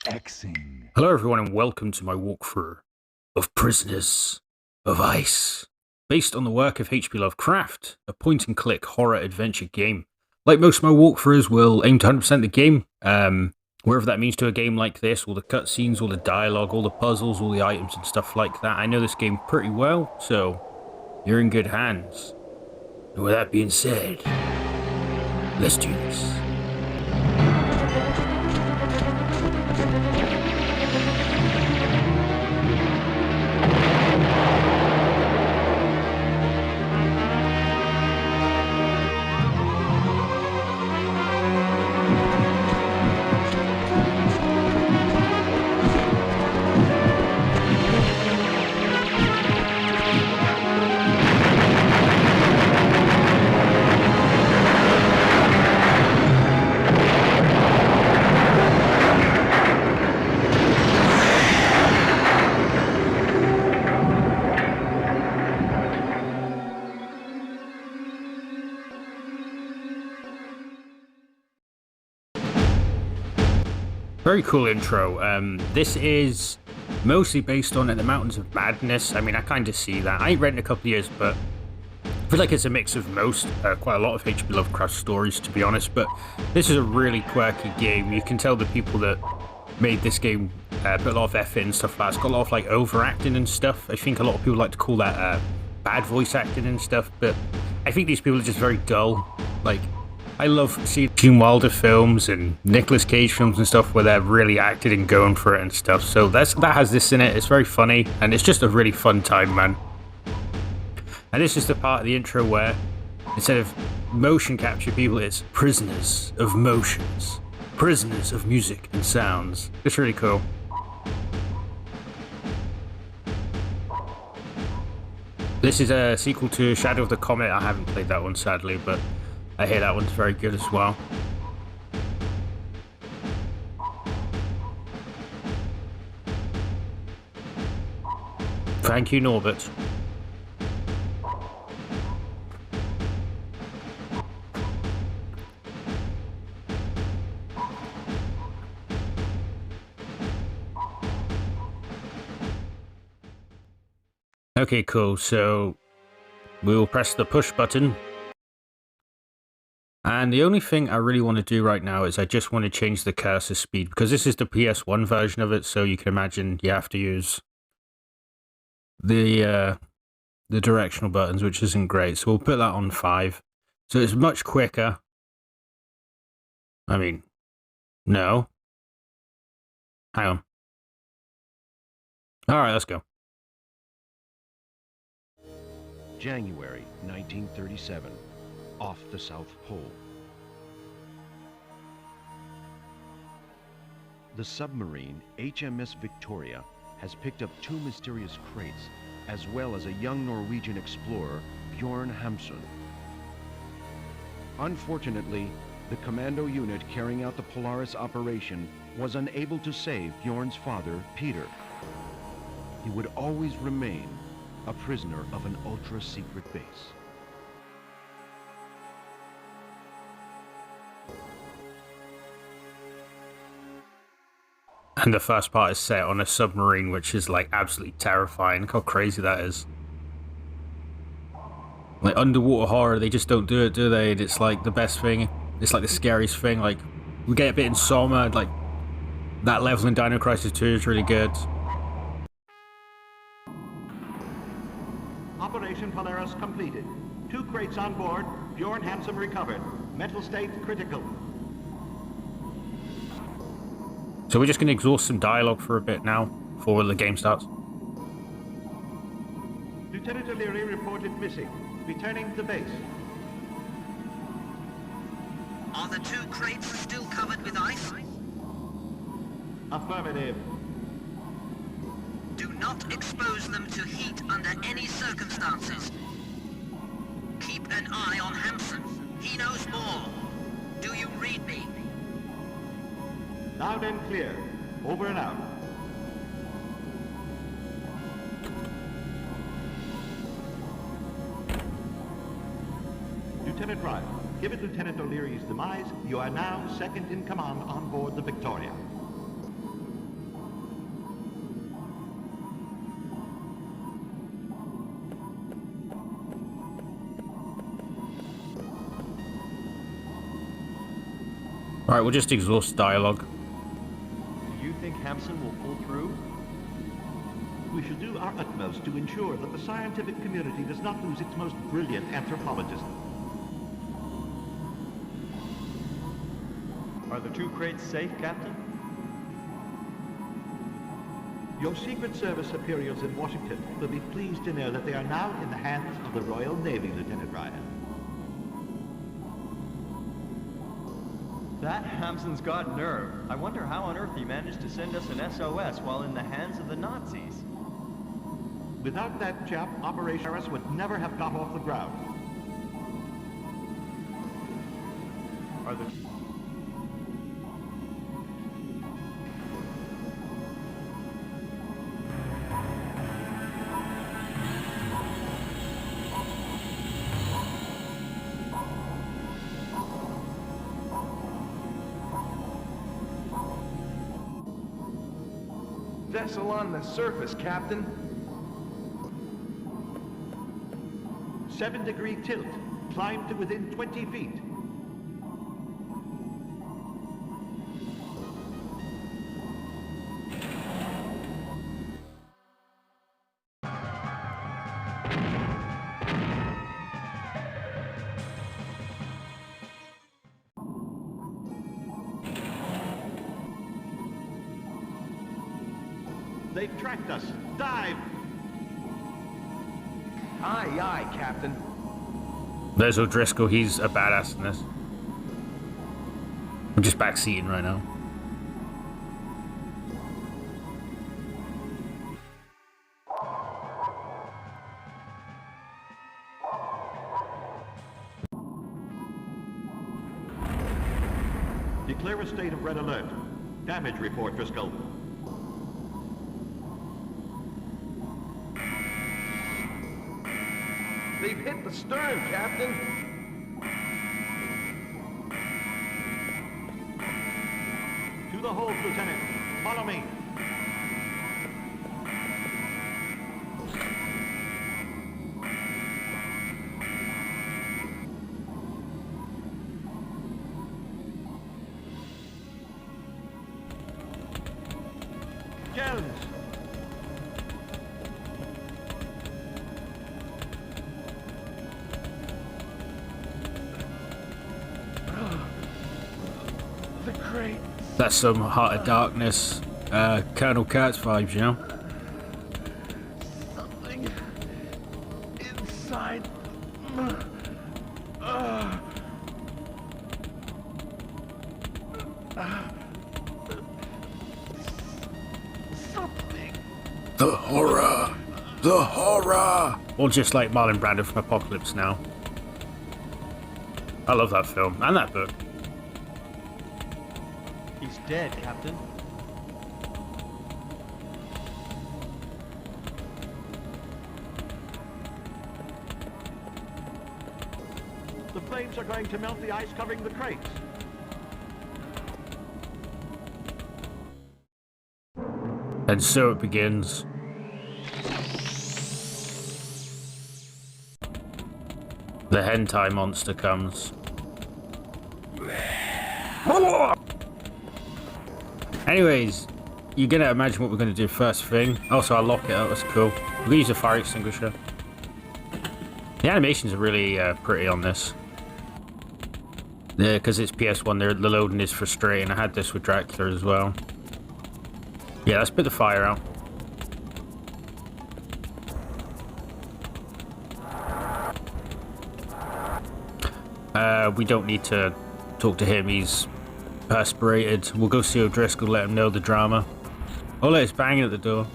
Xing. Hello everyone and welcome to my walkthrough of Prisoners of Ice, based on the work of H.P. Lovecraft, a point-and-click horror adventure game. Like most of my walkthroughs, we'll aim to 100% the game, wherever that means to a game like this, all the cutscenes, all the dialogue, all the puzzles, all the items and stuff like that. I know this game pretty well, so you're in good hands. And with that being said, let's do this. Very cool intro. This is mostly based on In the Mountains of Madness. I mean, I kind of see that. I ain't read in a couple of years, but I feel like it's a mix of quite a lot of H.P. Lovecraft stories, to be honest. But this is a really quirky game. You can tell the people that made this game put a lot of effort and stuff like that. It's got a lot of like overacting and stuff. I think a lot of people like to call that bad voice acting and stuff, but I think these people are just very dull. Like, I love seeing Gene Wilder films and Nicolas Cage films and stuff where they're really acting and going for it and stuff. So that has this in it. It's very funny and it's just a really fun time, man. And this is the part of the intro where instead of motion capture people, it's prisoners of motions, prisoners of music and sounds. It's really cool. This is a sequel to Shadow of the Comet. I haven't played that one, sadly, but I hear that one's very good as well. Thank you, Norbert. Okay, cool. So we will press the push button. And the only thing I really want to do right now is I just want to change the cursor speed, because this is the PS1 version of it, so you can imagine you have to use the directional buttons, which isn't great. So we'll put that on 5. So it's much quicker. I mean, no. Hang on. Alright, let's go. January 1937. Off the South Pole. The submarine HMS Victoria has picked up 2 mysterious crates, as well as a young Norwegian explorer, Bjorn Hamsun. Unfortunately, the commando unit carrying out the Polaris operation was unable to save Bjorn's father, Peter. He would always remain a prisoner of an ultra-secret base. And the first part is set on a submarine, which is like absolutely terrifying. Look how crazy that is. Like underwater horror, they just don't do it, do they? It's like the best thing. It's like the scariest thing. Like, we get a bit in Soma, like that level in Dino Crisis 2 is really good. Operation Polaris completed. 2 crates on board. Bjorn Hamsun recovered. Mental state critical. So we're just going to exhaust some dialogue for a bit now, before the game starts. Lieutenant O'Leary reported missing. Returning to base. Are the 2 crates still covered with ice? Affirmative. Do not expose them to heat under any circumstances. Keep an eye on Hamsun. He knows more. Do you read me? Loud and clear. Over and out. Lieutenant Ryle, given Lieutenant O'Leary's demise, you are now second in command on board the Victoria. Alright, we'll just exhaust dialogue. Do you think Hampson will pull through? We shall do our utmost to ensure that the scientific community does not lose its most brilliant anthropologist. Are the 2 crates safe, Captain? Your Secret Service superiors in Washington will be pleased to know that they are now in the hands of the Royal Navy, Lieutenant Ryan. That Hampson's got nerve. I wonder how on earth he managed to send us an SOS while in the hands of the Nazis. Without that chap, Operation Harris would never have got off the ground. Are the... Vessel on the surface, Captain. 7-degree tilt. Climb to within 20 feet. They've tracked us. Dive! Aye, aye, Captain. There's O'Driscoll, he's a badass in this. I'm just backseating right now. Declare a state of red alert. Damage report, Driscoll. They've hit the stern, Captain. To the hold, Lieutenant. Follow me. Jones! The crate. That's some Heart of Darkness, Colonel Kurtz vibes, you know? Something inside. Something. The horror! The horror! Or just like Marlon Brando from Apocalypse Now. I love that film, and that book. He's dead, Captain. The flames are going to melt the ice covering the crates. And so it begins. The hentai monster comes. Anyways, you're gonna imagine what we're gonna do first thing. Also, I'll lock it up, that's cool. We're gonna use a fire extinguisher. The animations are really pretty on this. Yeah, because it's PS1, the loading is frustrating. I had this with Dracula as well. Yeah, let's put the fire out. We don't need to talk to him, he's perspirated. We'll go see O'Driscoll, let him know the drama. Oh, look, it's banging at the door.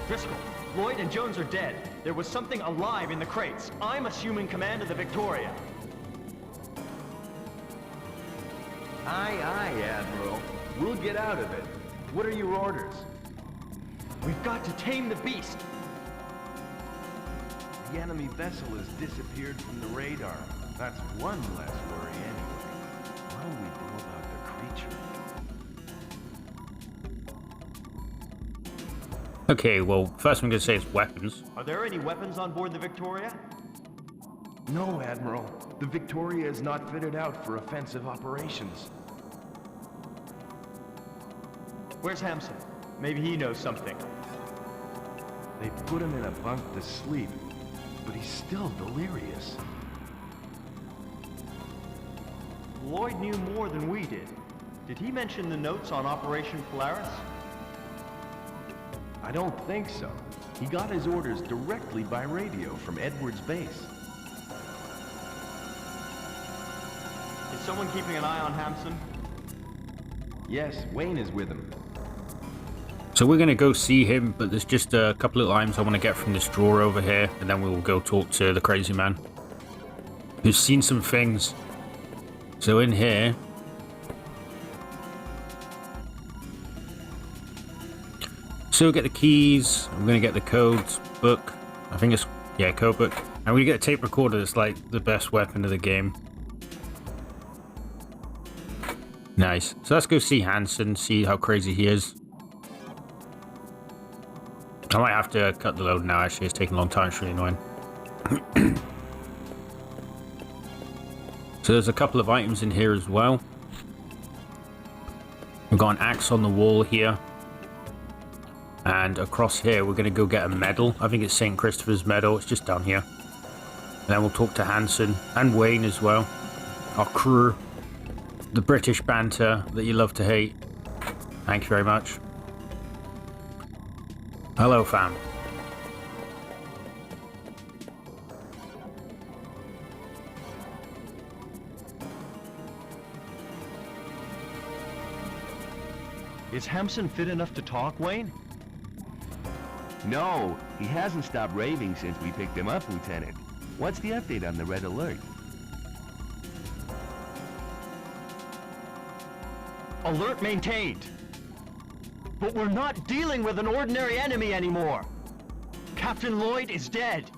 Driscoll, Lloyd and Jones are dead. There was something alive in the crates. I'm assuming command of the Victoria. Aye, aye, Admiral. We'll get out of it. What are your orders? We've got to tame the beast. The enemy vessel has disappeared from the radar. That's one less worry anyway. What do we do about the creature? Okay, well, first I'm going to say is weapons. Are there any weapons on board the Victoria? No, Admiral. The Victoria is not fitted out for offensive operations. Where's Hampson? Maybe he knows something. They put him in a bunk to sleep, but he's still delirious. Lloyd knew more than we did. Did he mention the notes on Operation Polaris? I don't think so. He got his orders directly by radio from Edwards base. Is someone keeping an eye on Hampson? Yes, Wayne is with him. So we're going to go see him, but there's just a couple of items I want to get from this drawer over here, and then we will go talk to the crazy man, who's seen some things. So in here... So we'll get the keys, I'm going to get the codes book, I think it's, yeah, code book, and we get a tape recorder that's like the best weapon of the game. Nice. So let's go see Hanson, see how crazy he is. I might have to cut the load now, actually. It's taking a long time. It's really annoying. So there's a couple of items in here as well. We've got an axe on the wall here. And across here, we're going to go get a medal. I think it's St. Christopher's medal. It's just down here. And then we'll talk to Hanson and Wayne as well. Our crew. The British banter that you love to hate. Thank you very much. Hello, fam. Is Hampson fit enough to talk, Wayne? No, he hasn't stopped raving since we picked him up, Lieutenant. What's the update on the Red Alert? Alert maintained. But we're not dealing with an ordinary enemy anymore. Captain Lloyd is dead.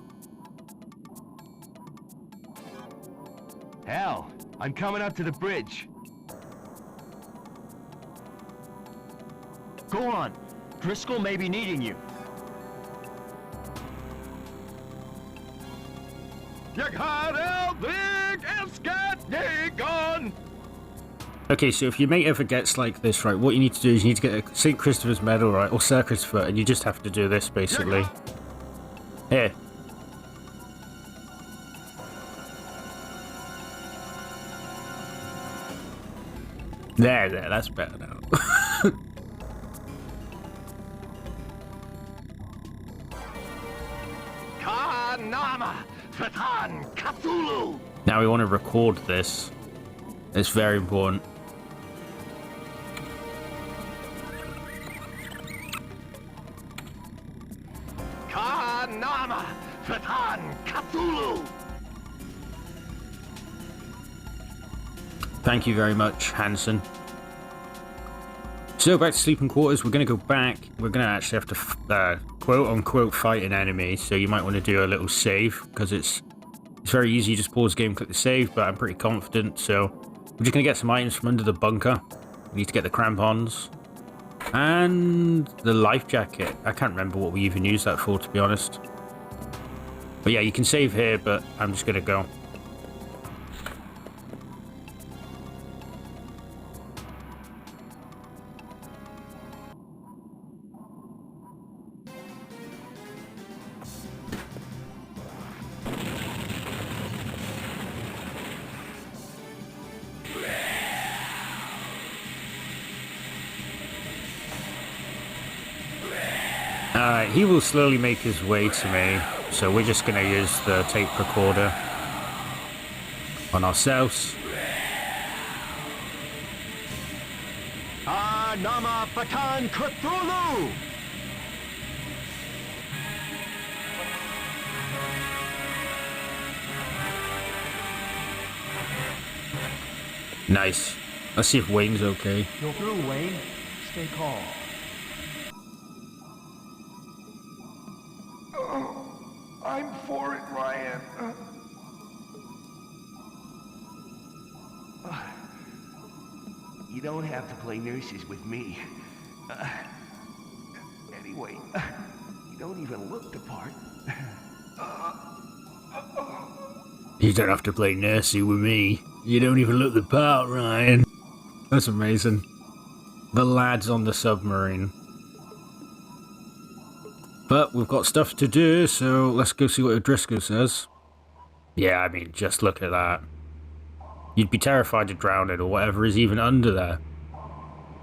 Hal, I'm coming up to the bridge. Go on. Driscoll may be needing you. Okay, so if your mate ever gets like this, right, what you need to do is you need to get a St. Christopher's medal, right, or Sir Christopher, and you just have to do this, basically. Here. There, that's better now. Cthulhu! Now we want to record this. It's very important. Cthulhu! Thank you very much, Hanson. So back to sleeping quarters. We're going to go back. We're going to actually have to quote-unquote fight an enemy. So you might want to do a little save because it's very easy. You just pause the game, click the save. But I'm pretty confident. So we're just going to get some items from under the bunker. We need to get the crampons and the life jacket. I can't remember what we even used that for, to be honest. But yeah, you can save here, but I'm just going to go. Alright, he will slowly make his way to me, so we're just going to use the tape recorder on ourselves. Nama Fatan Cthulhu! Nice. Let's see if Wayne's okay. You're through, Wayne. Stay calm. I'm for it, Ryan. You don't have to play nurses with me. Anyway, you don't even look the part. You don't have to play nursey with me. You don't even look the part, Ryan. That's amazing. The lads on the submarine. But we've got stuff to do, so let's go see what O'Driscoll says. Yeah, I mean, just look at that. You'd be terrified of drowning or whatever is even under there.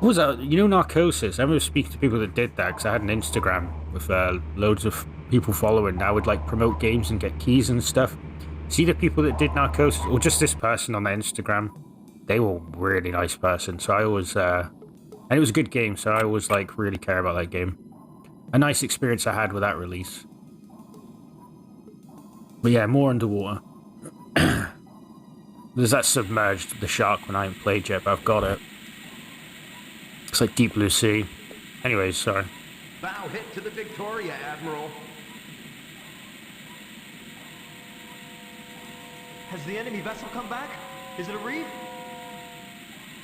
What was that? You know, Narcosis? I remember speaking to people that did that because I had an Instagram with loads of people following. I would like promote games and get keys and stuff. See the people that did Narcosis, or just this person on their Instagram? They were a really nice person, so I always, and it was a good game, so I always like really care about that game. A nice experience I had with that release. But yeah, more underwater. There's that submerged, the shark when I haven't played yet, but I've got it. It's like Deep Blue Sea. Anyways, sorry. Bow hit to the Victoria, Admiral. Has the enemy vessel come back? Is it a reef?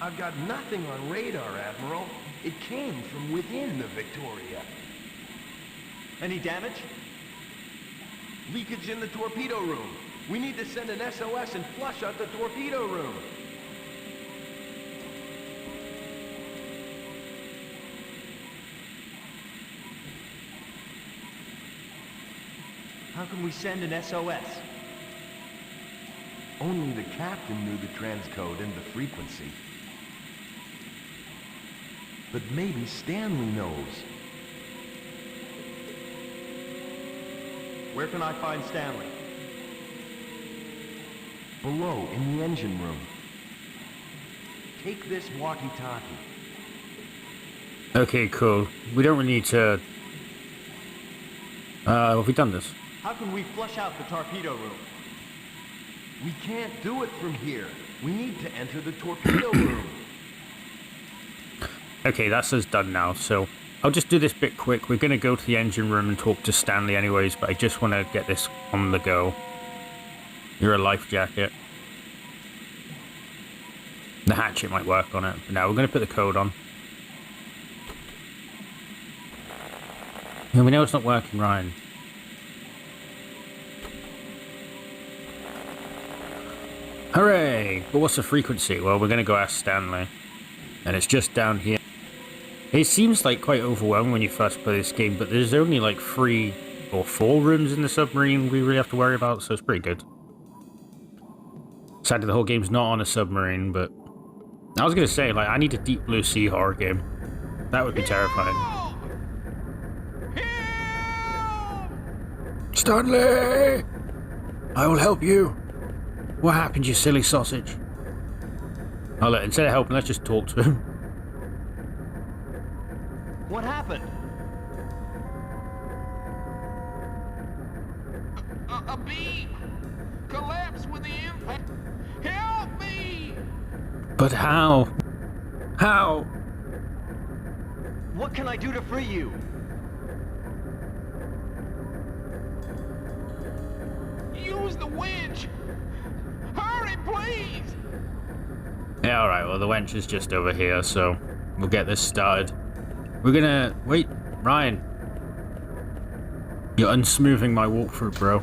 I've got nothing on radar, Admiral. It came from within the Victoria. Any damage? Leakage in the torpedo room. We need to send an SOS and flush out the torpedo room. How can we send an SOS? Only the captain knew the transcode and the frequency. But maybe Stanley knows. Where can I find Stanley? Below, in the engine room. Take this walkie-talkie. Okay, cool. We don't really need to... have we done this? How can we flush out the torpedo room? We can't do it from here. We need to enter the torpedo room. Okay, that's us done now, so I'll just do this bit quick. We're going to go to the engine room and talk to Stanley anyways, but I just want to get this on the go. You're a life jacket. The hatchet might work on it, but now we're going to put the code on. Yeah, we know it's not working, Ryan. Hooray! But what's the frequency? Well, we're going to go ask Stanley. And it's just down here. It seems like quite overwhelming when you first play this game, but there's only like 3 or 4 rooms in the submarine we really have to worry about, so it's pretty good. Sadly, the whole game's not on a submarine, but... I was going to say, like, I need a Deep Blue Sea horror game. That would be terrifying. Stanley! I will help you. What happened, you silly sausage? Instead of helping, let's just talk to him. What happened? A beam collapsed with the impact. Help me! But how? How? What can I do to free you? Use the winch! Hurry, please! Yeah, alright, well the wench is just over here, so we'll get this started. We're gonna... Wait, Ryan. You're unsmoothing my walkthrough, bro.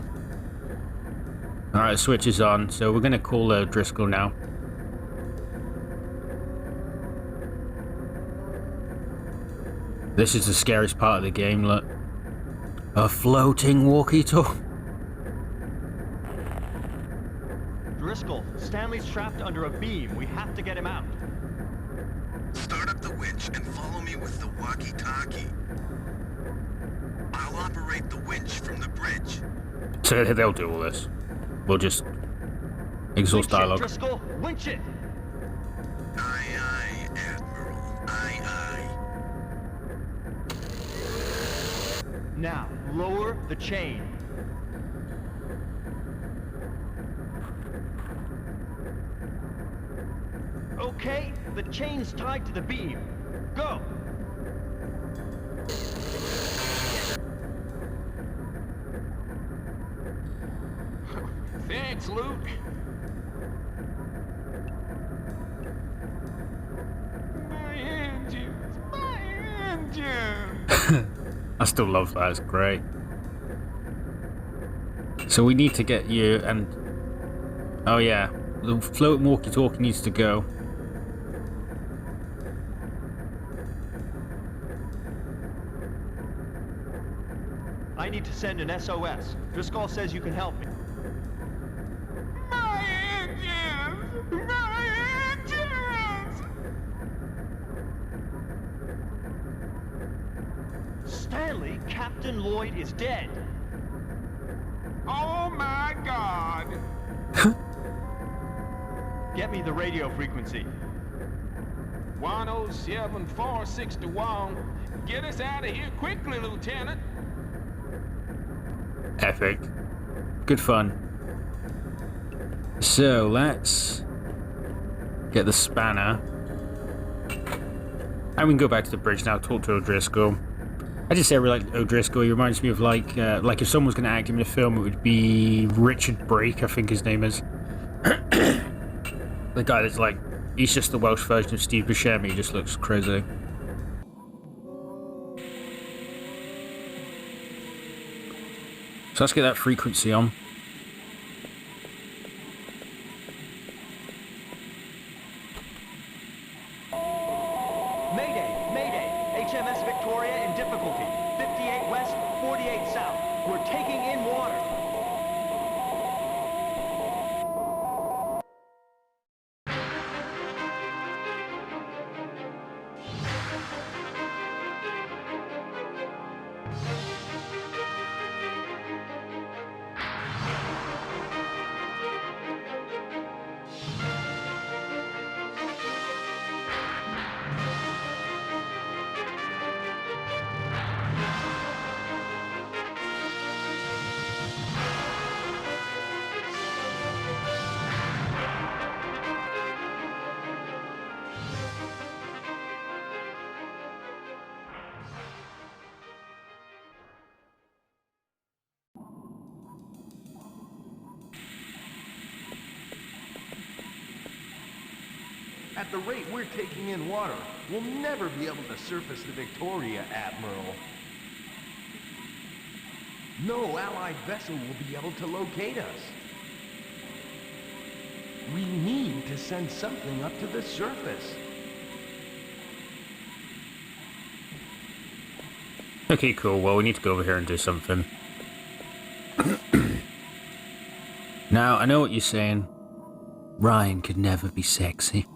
Alright, the switch is on, so we're gonna call Driscoll now. This is the scariest part of the game, look. A floating walkie-talkie. Driscoll, Stanley's trapped under a beam. We have to get him out. Start up the winch and follow me with the walkie-talkie. I'll operate the winch from the bridge. So they'll do all this. We'll just exhaust dialogue. Driscoll, winch it! Aye, aye, Admiral. Aye, aye. Now, lower the chain. Okay, the chain's tied to the beam. Go! Thanks, Luke. I still love that, it's great. So we need to get you and... Oh yeah, the float walkie-talkie needs to go. I need to send an SOS. Driscoll says you can help me. My engines! My engines! Stanley, Captain Lloyd is dead. Oh my God! Get me the radio frequency. 107-461. Get us out of here quickly, Lieutenant. Epic. Good fun. So let's get the spanner. And we can go back to the bridge now, talk to O'Driscoll. I just say I really like O'Driscoll. He reminds me of like if someone was going to act him in a film, it would be Richard Brake, I think his name is. The guy that's like, he's just the Welsh version of Steve Buscemi. He just looks crazy. So let's get that frequency on. Mayday! Mayday! HMS Victoria in difficulty. 58 west, 48 south. We're taking in water. At the rate we're taking in water, we'll never be able to surface the Victoria, Admiral. No Allied vessel will be able to locate us. We need to send something up to the surface. Okay, cool. Well, we need to go over here and do something. Now, I know what you're saying. Ryan could never be sexy.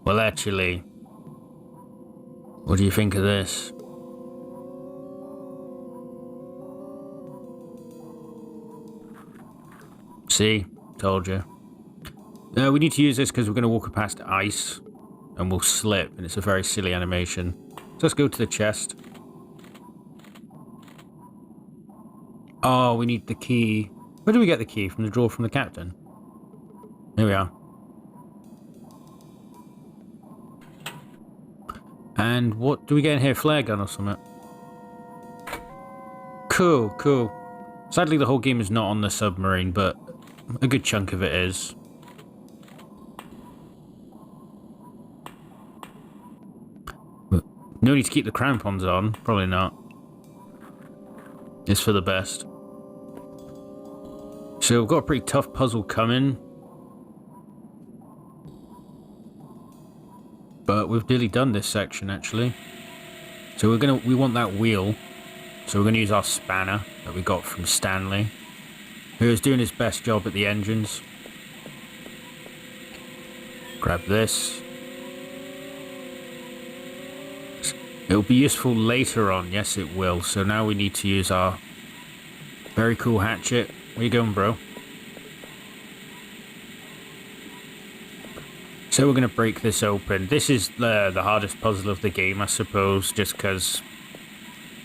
Well, actually, what do you think of this? See? Told you. We need to use this because we're going to walk past ice and we'll slip, and it's a very silly animation. So let's go to the chest. Oh, we need the key. Where do we get the key? From the drawer from the captain? Here we are. And what do we get in here? Flare gun or something? Cool, cool. Sadly, the whole game is not on the submarine, but a good chunk of it is. No need to keep the crampons on. Probably not. It's for the best. So we've got a pretty tough puzzle coming. But we've nearly done this section, actually. So we want that wheel. So we're gonna use our spanner that we got from Stanley, who is doing his best job at the engines. Grab this. It'll be useful later on, yes it will. So now we need to use our very cool hatchet. Where you going, bro? So we're going to break this open. This is the hardest puzzle of the game, I suppose, just because,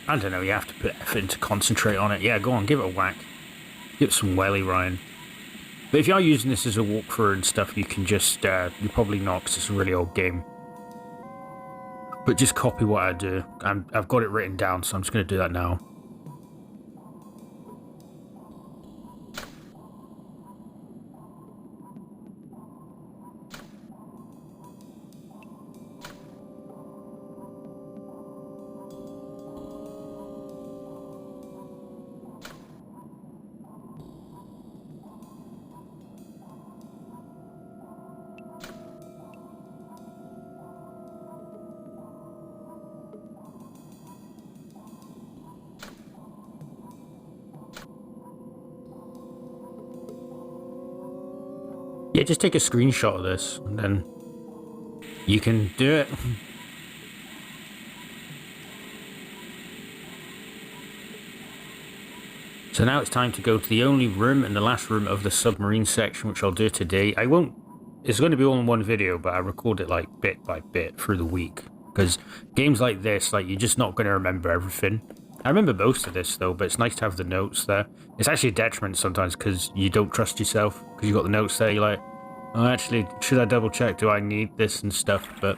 I don't know, you have to put effort in to concentrate on it. Yeah, go on, give it a whack. Give it some welly, Ryan. But if you are using this as a walkthrough and stuff, you can just, you're probably not, because it's a really old game. But just copy what I do. I've got it written down, so I'm just going to do that now. Yeah, just take a screenshot of this, and then you can do it. So now it's time to go to the only room and the last room of the submarine section, which I'll do today. I won't... It's going to be all in one video, but I record it like bit by bit through the week. Because games like this, like, you're just not going to remember everything. I remember most of this, though, but it's nice to have the notes there. It's actually a detriment sometimes because you don't trust yourself. Because you've got the notes there, you're like, oh, actually, should I double check? Do I need this and stuff? But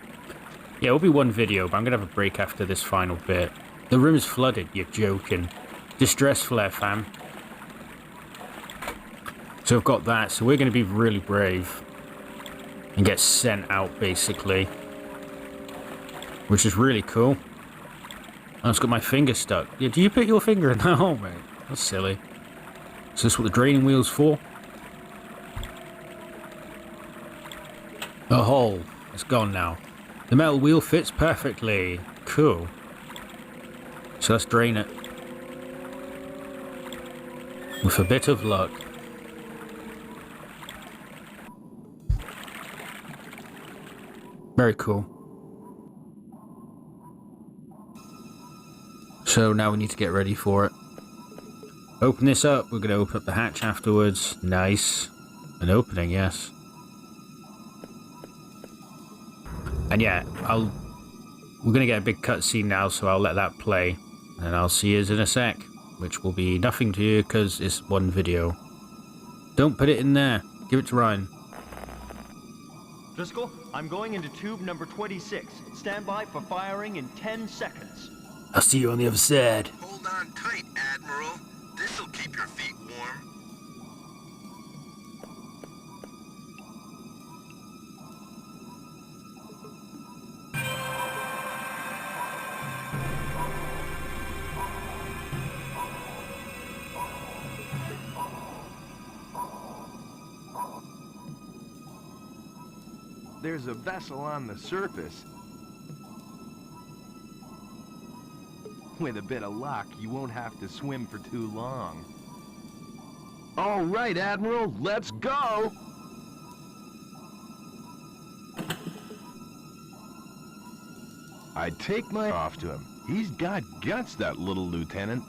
yeah, it'll be one video, but I'm going to have a break after this final bit. The room's flooded, you're joking. Distress flare, fam. So I've got that, so we're going to be really brave. And get sent out, basically. Which is really cool. Oh, it's got my finger stuck. Yeah, do you put your finger in that hole, mate? That's silly. Is this what the draining wheel's for? The hole. It's gone now. The metal wheel fits perfectly. Cool. So let's drain it. With a bit of luck. Very cool. So now we need to get ready for it. Open this up. We're going to open up the hatch afterwards. Nice. An opening, yes. And yeah, we're going to get a big cutscene now, so I'll let that play. And I'll see you in a sec. Which will be nothing to you because it's one video. Don't put it in there. Give it to Ryan. Driscoll, I'm going into tube number 26. Stand by for firing in 10 seconds. I'll see you on the other side. Hold on tight, Admiral. This'll keep your feet warm. There's a vessel on the surface. With a bit of luck, you won't have to swim for too long. All right, Admiral, let's go! I'd take my off to him. He's got guts, that little lieutenant.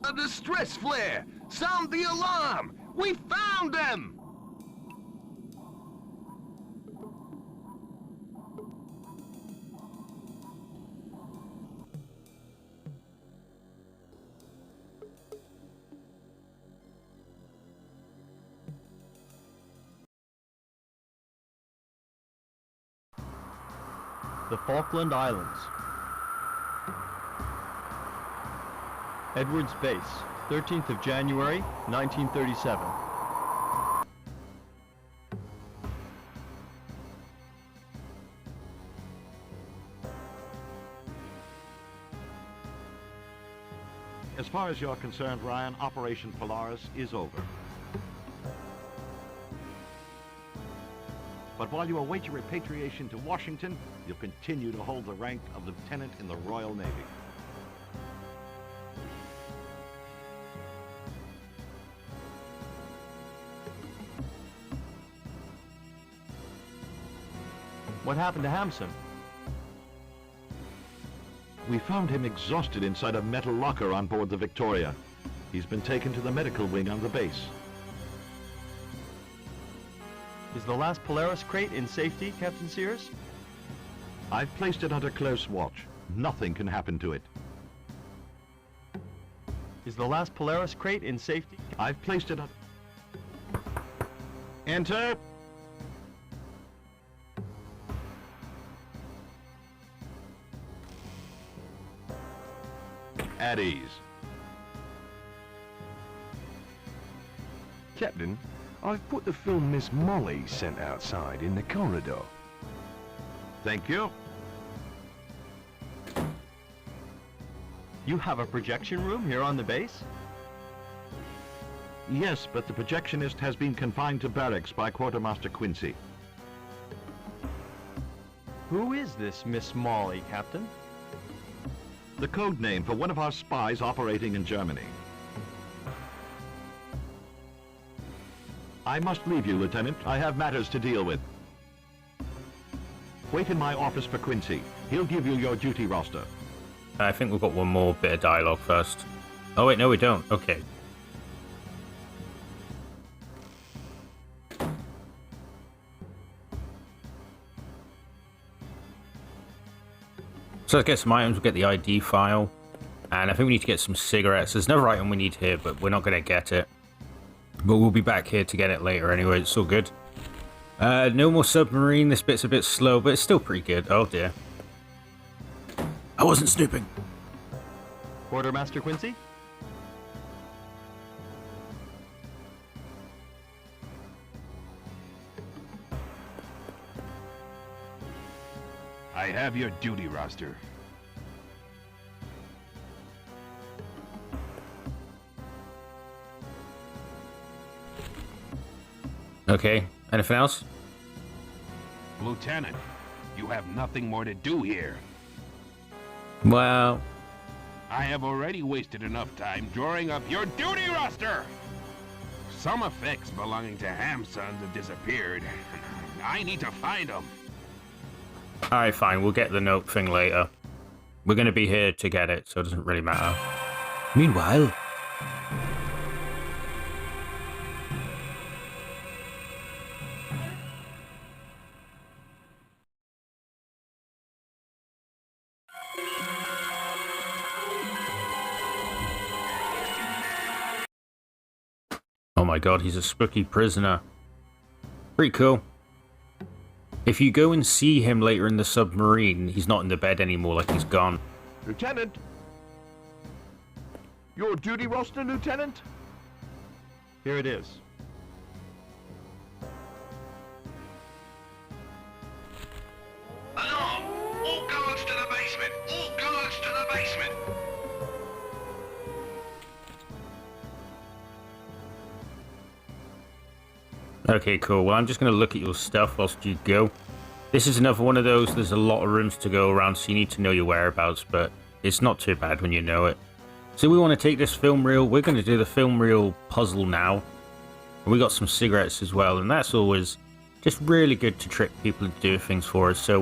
A distress flare! Sound the alarm! We found them! The Falkland Islands. Edwards Base, 13th of January, 1937. As far as you're concerned, Ryan, Operation Polaris is over. But while you await your repatriation to Washington, you'll continue to hold the rank of lieutenant in the Royal Navy. What happened to Hampson? We found him exhausted inside a metal locker on board the Victoria. He's been taken to the medical wing on the base. Is the last Polaris crate in safety, Captain Sears? I've placed it under close watch. Nothing can happen to it. Is the last Polaris crate in safety? I've placed it on... Enter! At ease. Captain, I've put the film Miss Molly sent outside in the corridor. Thank you. You have a projection room here on the base? Yes, but the projectionist has been confined to barracks by Quartermaster Quincy. Who is this Miss Molly, Captain? The code name for one of our spies operating in Germany. I must leave you, Lieutenant. I have matters to deal with. Wait in my office for Quincy. He'll give you your duty roster. I think we've got one more bit of dialogue first. Oh wait, no we don't. Okay. So let's get some items, we'll get the ID file. And I think we need to get some cigarettes. There's another item we need here, but we're not going to get it. But we'll be back here to get it later anyway, it's all good. No more submarine, this bit's a bit slow, but it's still pretty good. Oh dear. I wasn't snooping. Quartermaster Quincy? I have your duty roster. Okay, anything else? Lieutenant, you have nothing more to do here. Well, I have already wasted enough time drawing up your duty roster. Some effects belonging to Ham Sons have disappeared. I need to find them. alright, fine, we'll get the note thing later. We're going to be here to get it, so it doesn't really matter. Meanwhile... Oh my god, he's a spooky prisoner. Pretty cool. If you go and see him later in the submarine, he's not in the bed anymore, like he's gone. Lieutenant? Your duty roster, Lieutenant? Here it is. Alarm! All guards to the basement! All guards to the basement! Okay, cool. Well, I'm just going to look at your stuff whilst you go. This is another one of those, there's a lot of rooms to go around, so you need to know your whereabouts, but it's not too bad when you know it. So we want to take this film reel, we're going to do the film reel puzzle now. And we got some cigarettes as well, and that's always just really good to trick people into doing things for us. So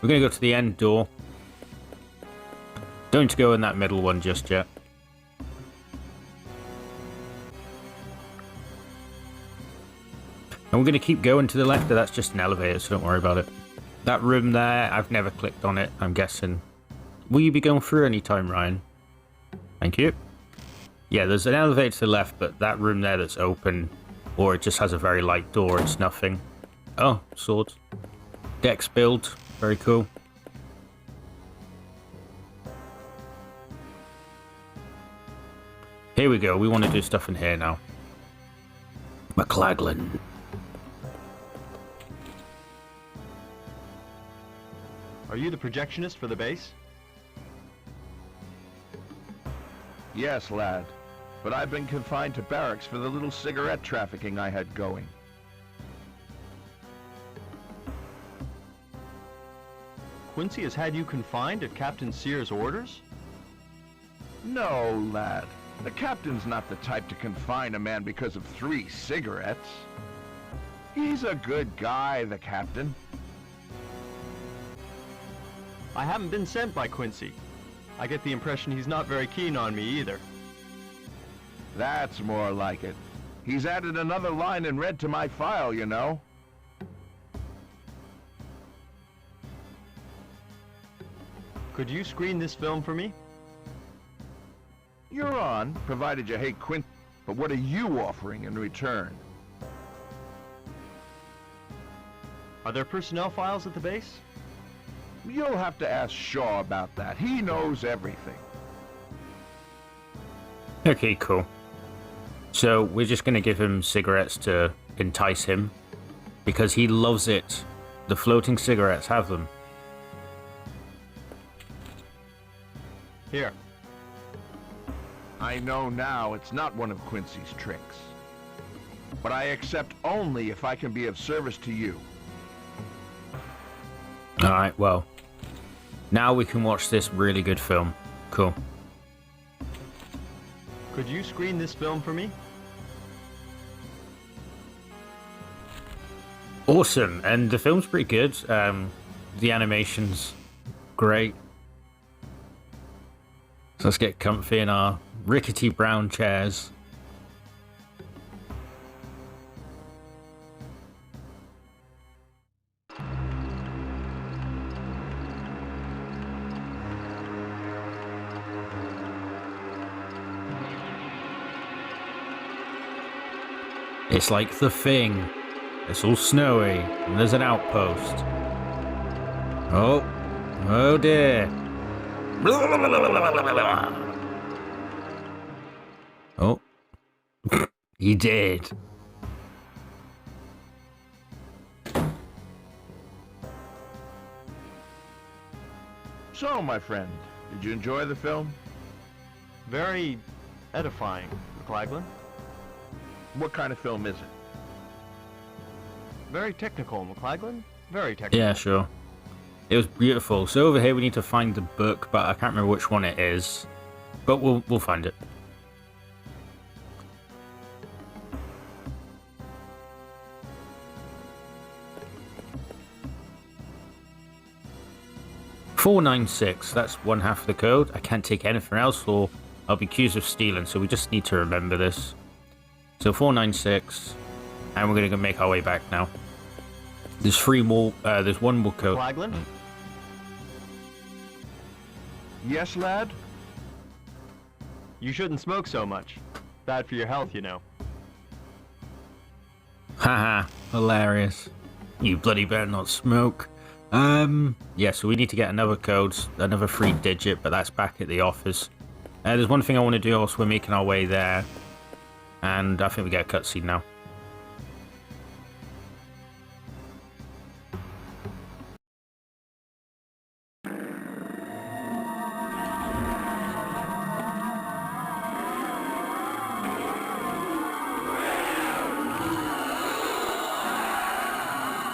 we're going to go to the end door. Don't need to go in that middle one just yet. And we're going to keep going to the left, but that's just an elevator, so don't worry about it. That room there, I've never clicked on it, I'm guessing. Will you be going through any time, Ryan? Thank you. Yeah, there's an elevator to the left, but that room there that's open, or it just has a very light door, it's nothing. Oh, swords. Dex build, very cool. Here we go, we want to do stuff in here now. McLaglen. Are you the projectionist for the base? Yes, lad. But I've been confined to barracks for the little cigarette trafficking I had going. Quincy has had you confined at Captain Sears' orders? No, lad. The captain's not the type to confine a man because of 3 cigarettes. He's a good guy, the captain. I haven't been sent by Quincy. I get the impression he's not very keen on me either. That's more like it. He's added another line in red to my file, you know. Could you screen this film for me? You're on, provided you hate Quint. But what are you offering in return? Are there personnel files at the base? You'll have to ask Shaw about that. He knows everything. Okay, cool. So we're just going to give him cigarettes to entice him because he loves it. The floating cigarettes, have them. Here. I know now it's not one of Quincy's tricks. But I accept only if I can be of service to you. Alright, well. Now we can watch this really good film. Cool. Could you screen this film for me? Awesome, and the film's pretty good. The animation's great. So let's get comfy in our rickety brown chairs. It's like The Thing. It's all snowy, and there's an outpost. Oh. Oh dear. Oh. He did. So, my friend, did you enjoy the film? Very edifying, McLaglen. What kind of film is it? Very technical, McLaglen. Very technical. Yeah, sure. It was beautiful. So over here we need to find the book, but I can't remember which one it is. But we'll find it. $496. That's one half of the code. I can't take anything else, or I'll be accused of stealing. So we just need to remember this. So 496, and we're gonna make our way back now. There's three more. There's one more code. McLaglen? Yes, lad? You shouldn't smoke so much. Bad for your health, you know. Haha, hilarious. You bloody better not smoke. Yeah, so we need to get another code, another 3-digit, but that's back at the office. There's one thing I want to do also. We're making our way there. And I think we get a cutscene now.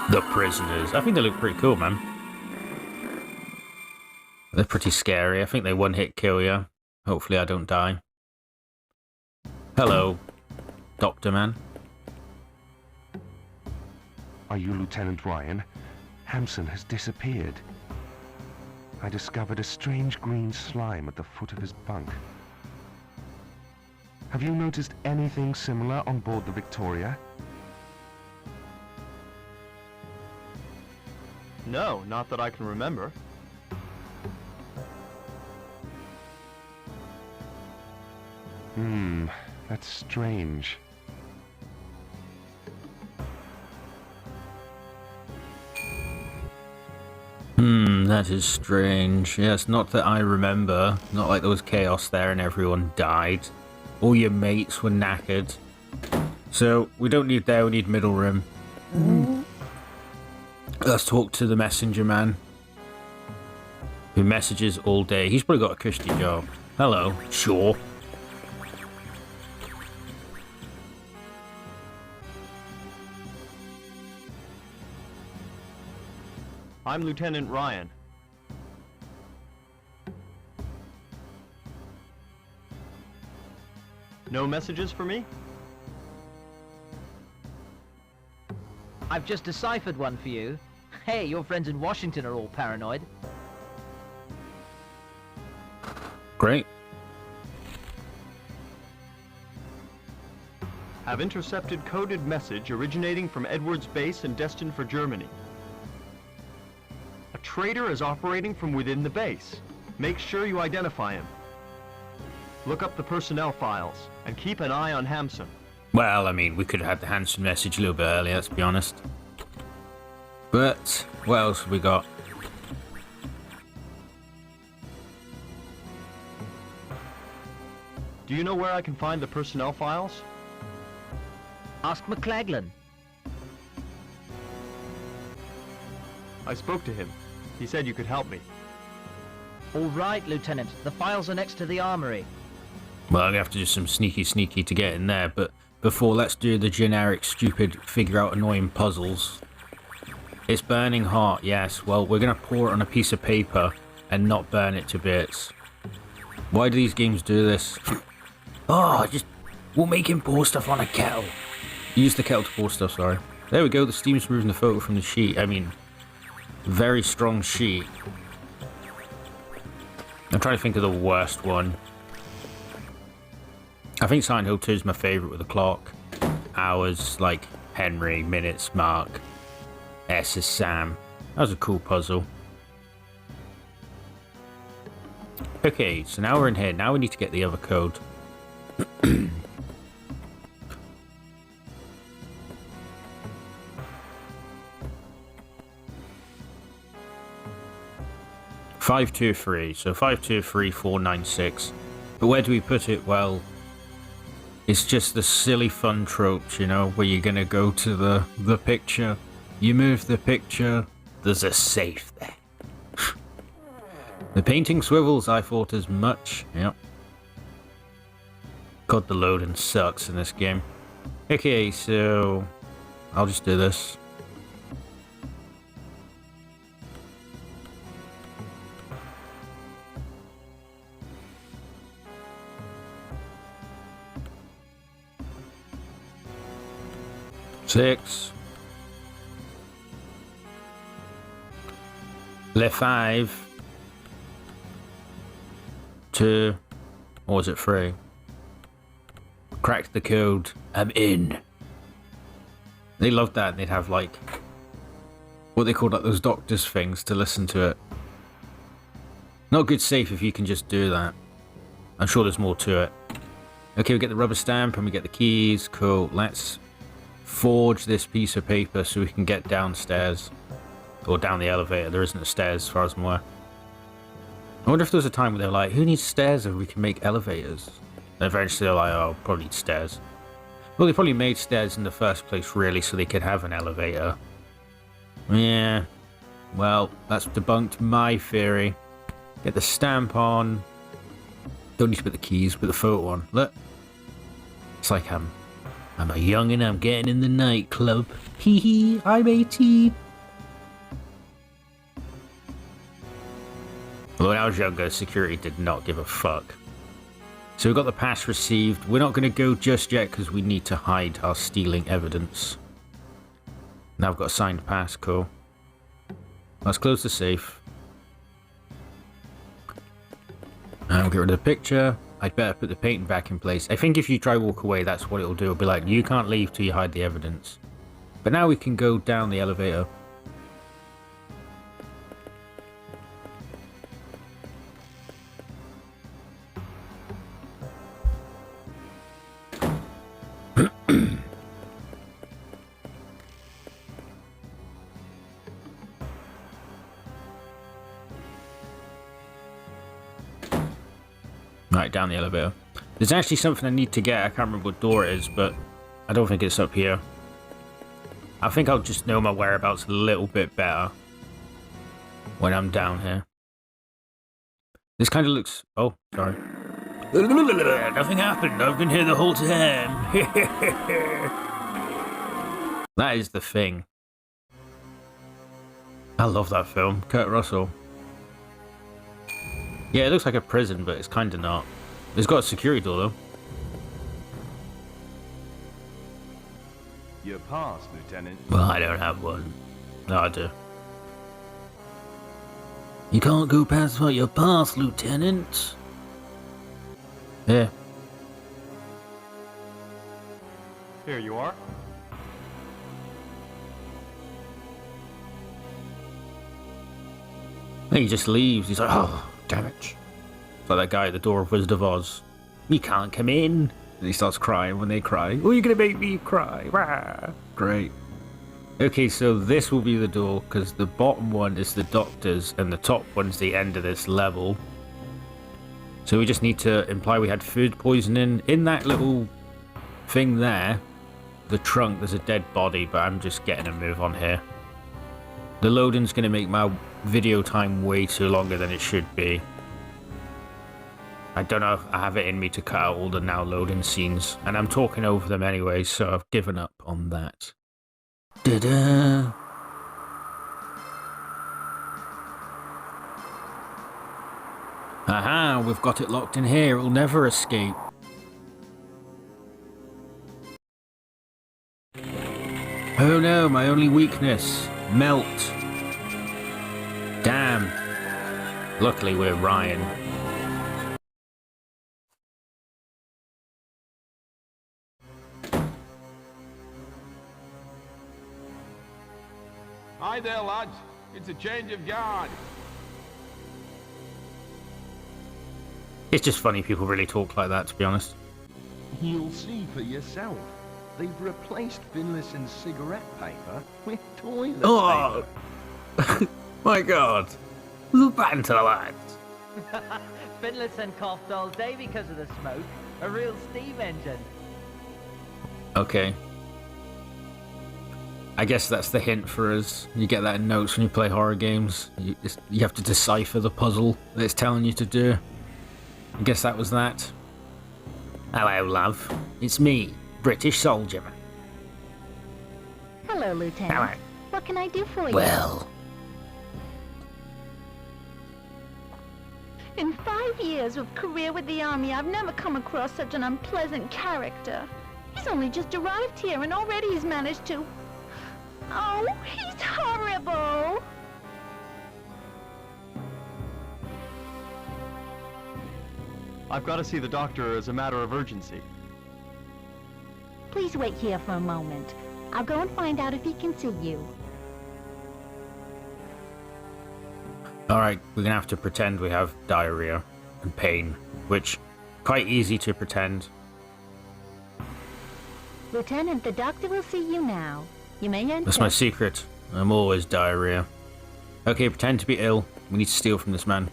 The prisoners. I think they look pretty cool, man. They're pretty scary. I think they one-hit kill you. Hopefully I don't die. Hello, Doctor Man. Are you Lieutenant Ryan? Hampson has disappeared. I discovered a strange green slime at the foot of his bunk. Have you noticed anything similar on board the Victoria? No, not that I can remember. That's strange. That is strange. Yes, not that I remember. Not like there was chaos there and everyone died. All your mates were knackered. So, we don't need there, we need middle room. Let's talk to the messenger man. Who messages all day. He's probably got a cushy job. Hello. Sure. I'm Lieutenant Ryan. No messages for me? I've just deciphered one for you. Hey, your friends in Washington are all paranoid. Great. Have intercepted coded message originating from Edwards base and destined for Germany. A traitor is operating from within the base. Make sure you identify him. Look up the personnel files and keep an eye on Hampson. Well, I mean, we could have had the Hanson message a little bit earlier, let's be honest. But, what else have we got? Do you know where I can find the personnel files? Ask McLaglen. I spoke to him. He said you could help me. All right, Lieutenant. The files are next to the armory. Well, I'm gonna have to do some sneaky to get in there, but before, let's do the generic, stupid, figure out annoying puzzles. It's burning hot, yes. Well, we're gonna pour it on a piece of paper and not burn it to bits. Why do these games do this? Oh, we'll make him pour stuff on a kettle. Use the kettle to pour stuff, sorry. There we go, the steam's removing the photo from the sheet. I mean, very strong sheet. I'm trying to think of the worst one. I think Silent Hill 2 is my favourite with the clock. Hours, like Henry, minutes, Mark. S is Sam. That was a cool puzzle. Okay, so now we're in here. Now we need to get the other code. 523, so 523496. But where do we put it? Well, it's just the silly fun tropes, you know, where you're gonna go to the picture, you move the picture, there's a safe there. The painting swivels, I thought as much. Yep. God, the loading sucks in this game. Okay, so I'll just do this. Six. Left 5. 2. Or was it 3? Cracked the code. I'm in. They loved that. They'd have like what they called like those doctors things to listen to it. Not good safe if you can just do that. I'm sure there's more to it. Okay, we get the rubber stamp and we get the keys. Cool. Let's forge this piece of paper so we can get downstairs. Or down the elevator. There isn't a stairs as far as I'm aware. I wonder if there was a time where they were like, who needs stairs if we can make elevators? And eventually they're like, oh, probably need stairs. Well, they probably made stairs in the first place, really, so they could have an elevator. Yeah. Well, that's debunked my theory. Get the stamp on. Don't need to put the keys, put the photo on. Look. It's like I'm a youngin', I'm getting in the nightclub. Hee hee, I'm 18. Although when I was younger, security did not give a fuck. So we've got the pass received. We're not going to go just yet because we need to hide our stealing evidence. Now I've got a signed pass, cool. Let's close the safe. And we'll get rid of the picture. I'd better put the painting back in place. I think if you try walk away, that's what it'll do. It'll be like, you can't leave till you hide the evidence. But now we can go down the elevator. Right, down the elevator. There's actually something I need to get. I can't remember what door it is, but I don't think it's up here. I think I'll just know my whereabouts a little bit better when I'm down here. This kind of looks... Oh, sorry. Nothing happened. I've been here the whole time. That is the thing. I love that film. Kurt Russell. Yeah, it looks like a prison, but it's kind of not. It's got a security door, though. Your pass, Lieutenant. Well, I don't have one. No, I do. You can't go past for your pass, Lieutenant. Yeah. Here you are. And he just leaves. He's like, oh, damn it. It's like that guy at the door of Wizard of Oz. You can't come in. And he starts crying when they cry. Oh, you're going to make me cry. Rah. Great. Okay, so this will be the door, because the bottom one is the doctor's, and the top one's the end of this level. So we just need to imply we had food poisoning. In that little thing there, the trunk, there's a dead body, but I'm just getting a move on here. The loading's going to make my video time way too longer than it should be. I don't know if I have it in me to cut out all the now loading scenes, and I'm talking over them anyway, so I've given up on that. Da-da! Aha, we've got it locked in here, it'll never escape. Oh no, my only weakness. Melt. Damn. Luckily we're Ryan. Hi there, lads. It's a change of guard. It's just funny people really talk like that, to be honest. You'll see for yourself. They've replaced Finlayson cigarette paper with toilet Oh! My god. The band to the lads. Finlayson coughed all day because of the smoke. A real steam engine. Okay. I guess that's the hint for us. You get that in notes when you play horror games. You have to decipher the puzzle that it's telling you to do. I guess that was that. Hello, love. It's me, British soldier man. Hello, Lieutenant. Hello. What can I do for you? Well... In 5 years of career with the Army, I've never come across such an unpleasant character. He's only just arrived here and already he's managed to... Oh, he's horrible! I've got to see the doctor as a matter of urgency. Please wait here for a moment. I'll go and find out if he can see you. Alright, we're gonna have to pretend we have diarrhea and pain, which quite easy to pretend. Lieutenant, the doctor will see you now. You may enter. That's my secret. I'm always diarrhea. Okay, pretend to be ill. We need to steal from this man.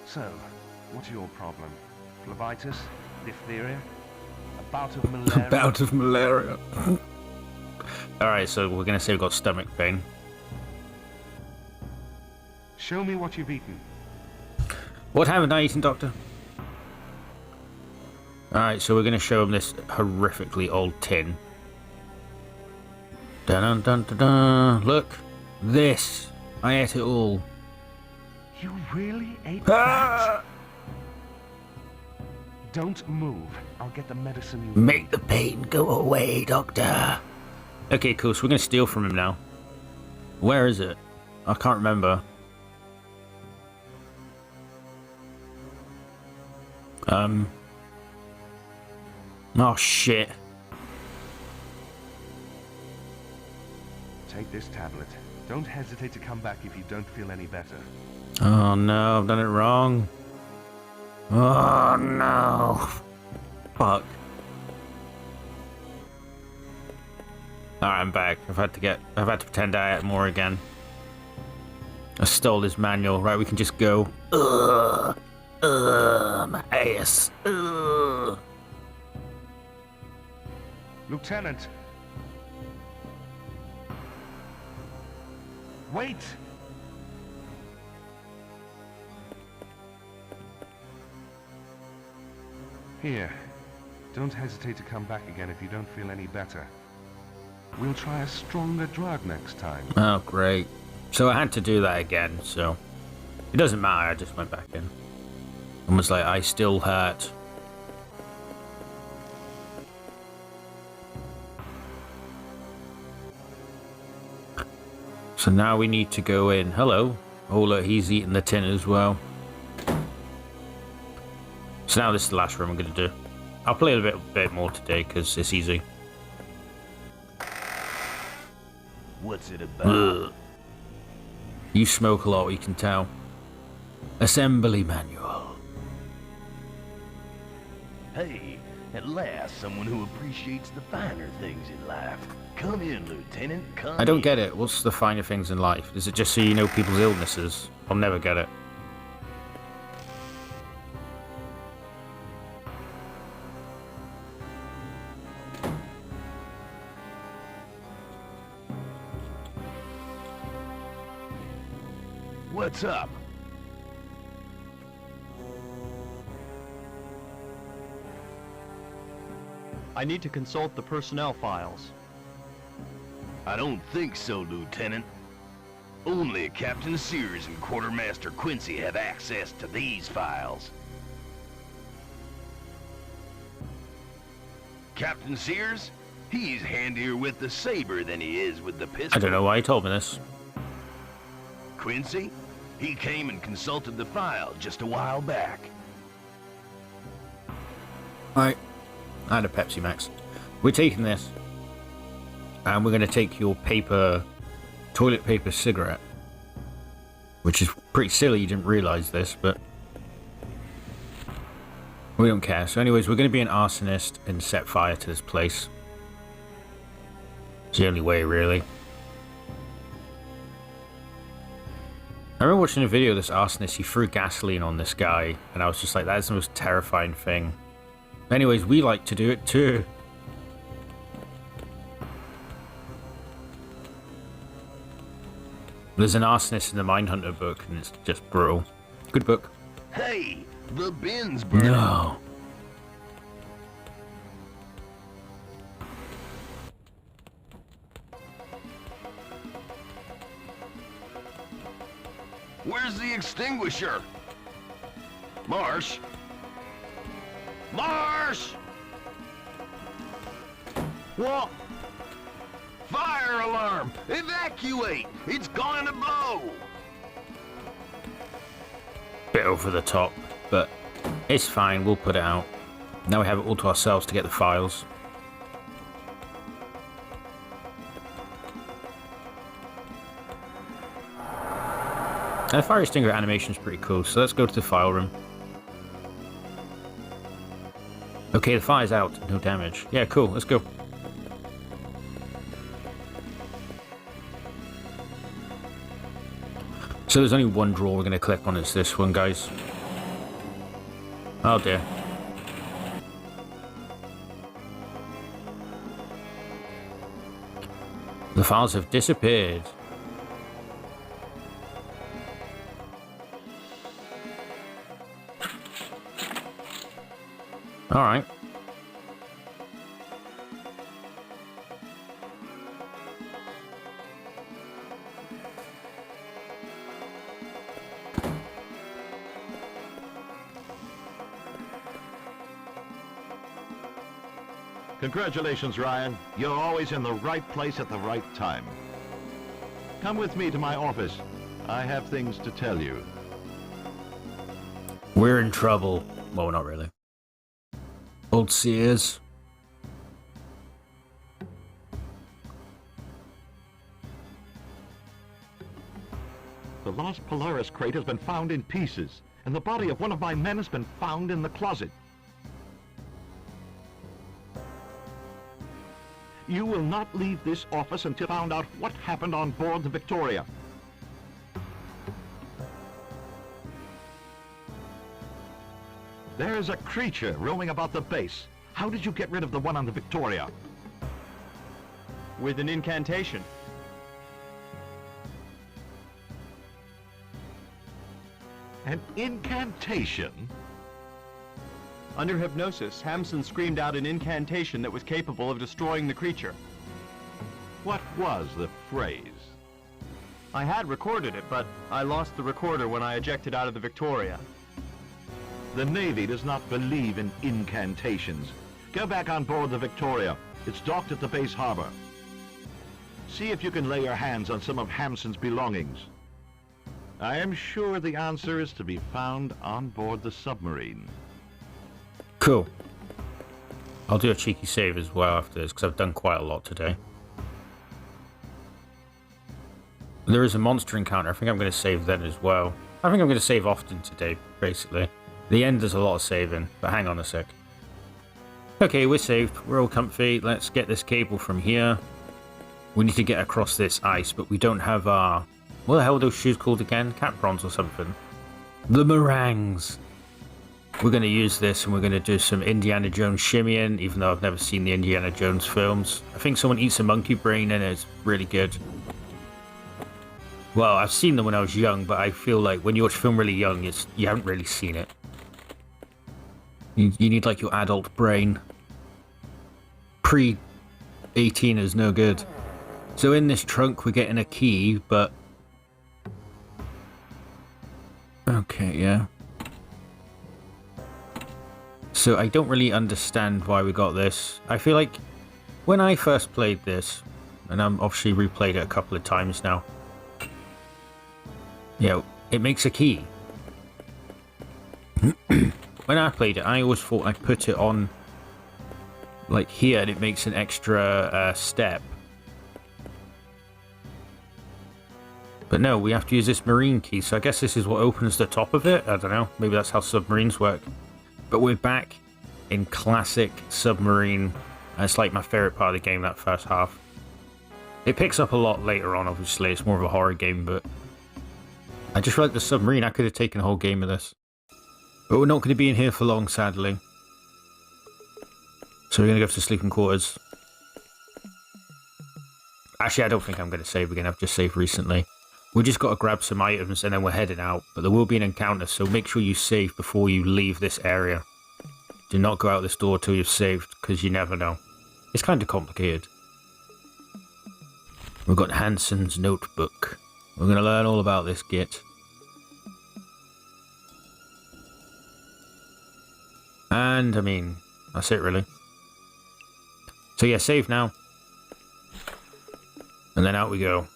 So, what's your problem? Phlebitis? Diphtheria? A bout of malaria? A bout of malaria. Alright, so we're gonna say we've got stomach pain. Show me what you've eaten. What haven't I eaten, Doctor? Alright, so we're gonna show him this horrifically old tin. Dun dun dun dun. Look, this. I ate it all. You really ate Ah! that? Don't move. I'll get the medicine you need. Make the pain go away, Doctor. Okay, cool. So we're gonna steal from him now. Where is it? I can't remember. Oh shit. Take this tablet. Don't hesitate to come back if you don't feel any better. Oh no, I've done it wrong. Oh no. Fuck. Alright, I'm back. I've had to pretend I ate more again. I stole his manual. Right, we can just go. My ass. Lieutenant! Wait! Here. Don't hesitate to come back again if you don't feel any better. We'll try a stronger drug next time. Oh, great. So I had to do that again, so... It doesn't matter, I just went back in. And was like, I still hurt. So now we need to go in. Hello. Oh look, he's eating the tin as well. So now this is the last room I'm going to do. I'll play a bit more today because it's easy. What's it about? Ugh. You smoke a lot, we can tell. Assembly manual. Hey, at last someone who appreciates the finer things in life. Come in, Lieutenant, come I don't in. get it. What's the finer things in life? Is it just so you know people's illnesses? I'll never get it. What's up? I need to consult the personnel files. I don't think so, Lieutenant. Only Captain Sears and Quartermaster Quincy have access to these files. Captain Sears? He's handier with the saber than he is with the pistol. I don't know why he told me this. Quincy? He came and consulted the file just a while back. Alright. I had a Pepsi Max. We're taking this. And we're going to take your toilet paper cigarette. Which is pretty silly, you didn't realise this, but we don't care. So anyways, we're going to be an arsonist and set fire to this place. It's the only way, really. I remember watching a video of this arsonist, he threw gasoline on this guy, and I was just like, that is the most terrifying thing. Anyways, we like to do it too. There's an arsonist in the Mindhunter book, and it's just brutal. Good book. Hey, the bin's burning. No. Where's the extinguisher? Marsh? Marsh! What? Fire alarm! Evacuate! It's going to blow! Bit over the top, but it's fine, we'll put it out. Now we have it all to ourselves to get the files. And the fire extinguisher animation is pretty cool, so let's go to the file room. Okay, the fire's out, no damage. Yeah, cool, let's go. So there's only one drawer we're going to click on, it's this one, guys. Oh dear. The files have disappeared. Alright. Congratulations, Ryan. You're always in the right place at the right time. Come with me to my office. I have things to tell you. We're in trouble. Well, we're not really. Old Sears. The lost Polaris crate has been found in pieces, and the body of one of my men has been found in the closet. You will not leave this office until you found out what happened on board the Victoria. There's a creature roaming about the base. How did you get rid of the one on the Victoria? With an incantation. An incantation? Under hypnosis, Hamson screamed out an incantation that was capable of destroying the creature. What was the phrase? I had recorded it, but I lost the recorder when I ejected out of the Victoria. The Navy does not believe in incantations. Go back on board the Victoria. It's docked at the base harbor. See if you can lay your hands on some of Hamson's belongings. I am sure the answer is to be found on board the submarine. Cool. I'll do a cheeky save as well after this, because I've done quite a lot today. There is a monster encounter. I think I'm going to save then as well. I think I'm going to save often today, basically. The end there's a lot of saving, but hang on a sec. Okay, we're saved. We're all comfy. Let's get this cable from here. We need to get across this ice, but we don't have our... What the hell are those shoes called again? Cat prawns or something? The meringues. We're going to use this and we're going to do some Indiana Jones shimmying, even though I've never seen the Indiana Jones films. I think someone eats a monkey brain and it's really good. Well, I've seen them when I was young, but I feel like when you watch film really young, you haven't really seen it. You need like your adult brain. Pre-18 is no good. So in this trunk we're getting a key, but... Okay, yeah. So I don't really understand why we got this. I feel like when I first played this, and I'm obviously replayed it a couple of times now, yeah, it makes a key. When I played it, I always thought I put it on like here and it makes an extra step. But no, we have to use this marine key, so I guess this is what opens the top of it. I don't know, maybe that's how submarines work. But we're back in classic submarine. It's like my favourite part of the game, that first half. It picks up a lot later on, obviously. It's more of a horror game, but I just like the submarine. I could have taken a whole game of this. But we're not going to be in here for long, sadly. So we're going to go to sleeping quarters. Actually, I don't think I'm going to save again. I've just saved recently. We just got to grab some items and then we're heading out. But there will be an encounter, so make sure you save before you leave this area. Do not go out this door till you've saved, because you never know. It's kind of complicated. We've got Hansen's notebook. We're going to learn all about this git. And, I mean, that's it really. So yeah, save now. And then out we go.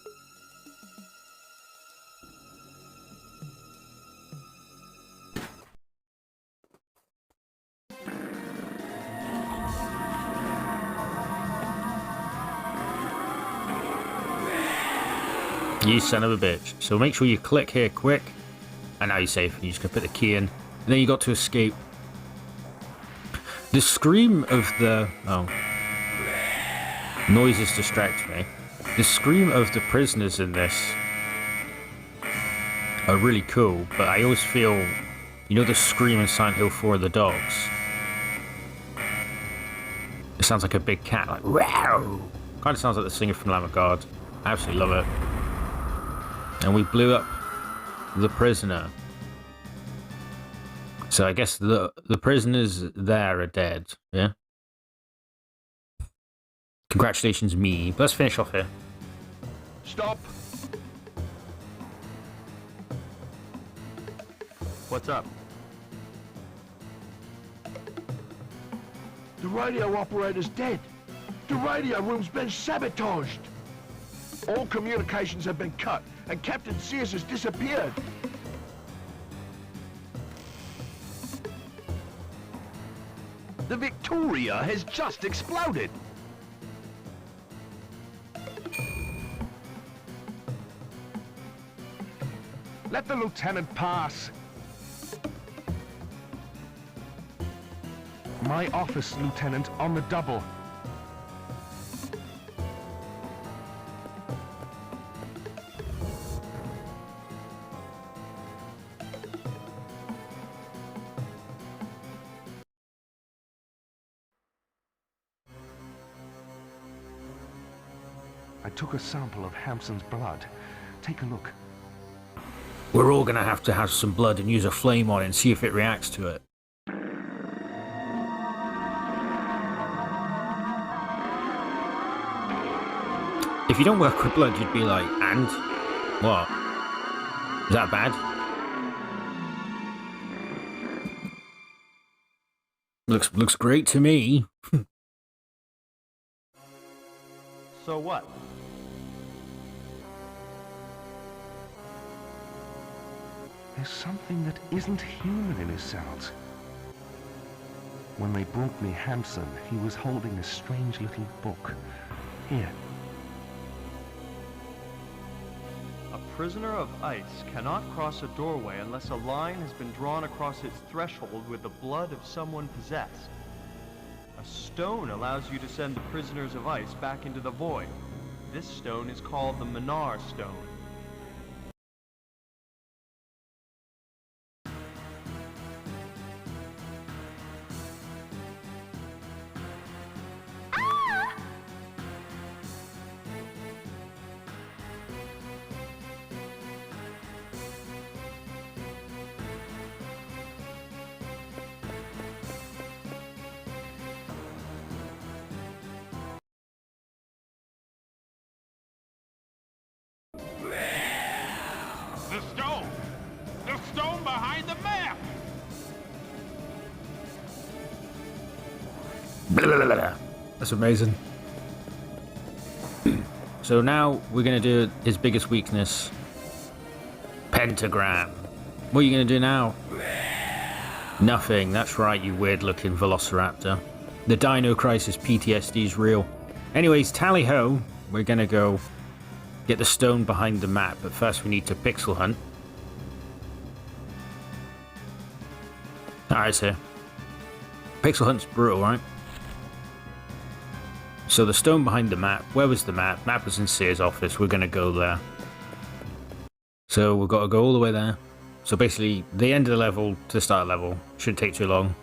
You son of a bitch. So make sure you click here quick. And now you're safe. You just gotta put the key in. And then you got to escape. The scream of the... Oh. Noises distract me. The scream of the prisoners in this are really cool, but I always feel... You know the scream in Silent Hill 4 of the dogs? It sounds like a big cat, like... Wow! Kind of sounds like the singer from Lamb of God. I absolutely love it. And we blew up the prisoner. So I guess the prisoners there are dead, yeah? Congratulations, me. But let's finish off here. Stop! What's up? The radio operator's dead. The radio room's been sabotaged. All communications have been cut, and Captain Sears has disappeared. The Victoria has just exploded. Let the lieutenant pass. My office, Lieutenant, on the double. I took a sample of Hampson's blood. Take a look. We're all gonna have to have some blood and use a flame on it and see if it reacts to it. If you don't work with blood, you'd be like, and? What? Is that bad? Looks great to me. So what? There's something that isn't human in his cells. When they brought me Hampson, he was holding a strange little book. Here. A prisoner of ice cannot cross a doorway unless a line has been drawn across its threshold with the blood of someone possessed. A stone allows you to send the prisoners of ice back into the void. This stone is called the Minar Stone. That's amazing. So now we're going to do his biggest weakness. Pentagram. What are you going to do now? Nothing. That's right, you weird-looking velociraptor. The Dino Crisis PTSD is real. Anyways, tally-ho. We're going to go get the stone behind the map, but first we need to pixel hunt. Alright, so pixel hunt's brutal, right? So the stone behind the map, where was the map? Map was in Sears' office, we're going to go there. So we've got to go all the way there. So basically, the end of the level to the start of the level shouldn't take too long.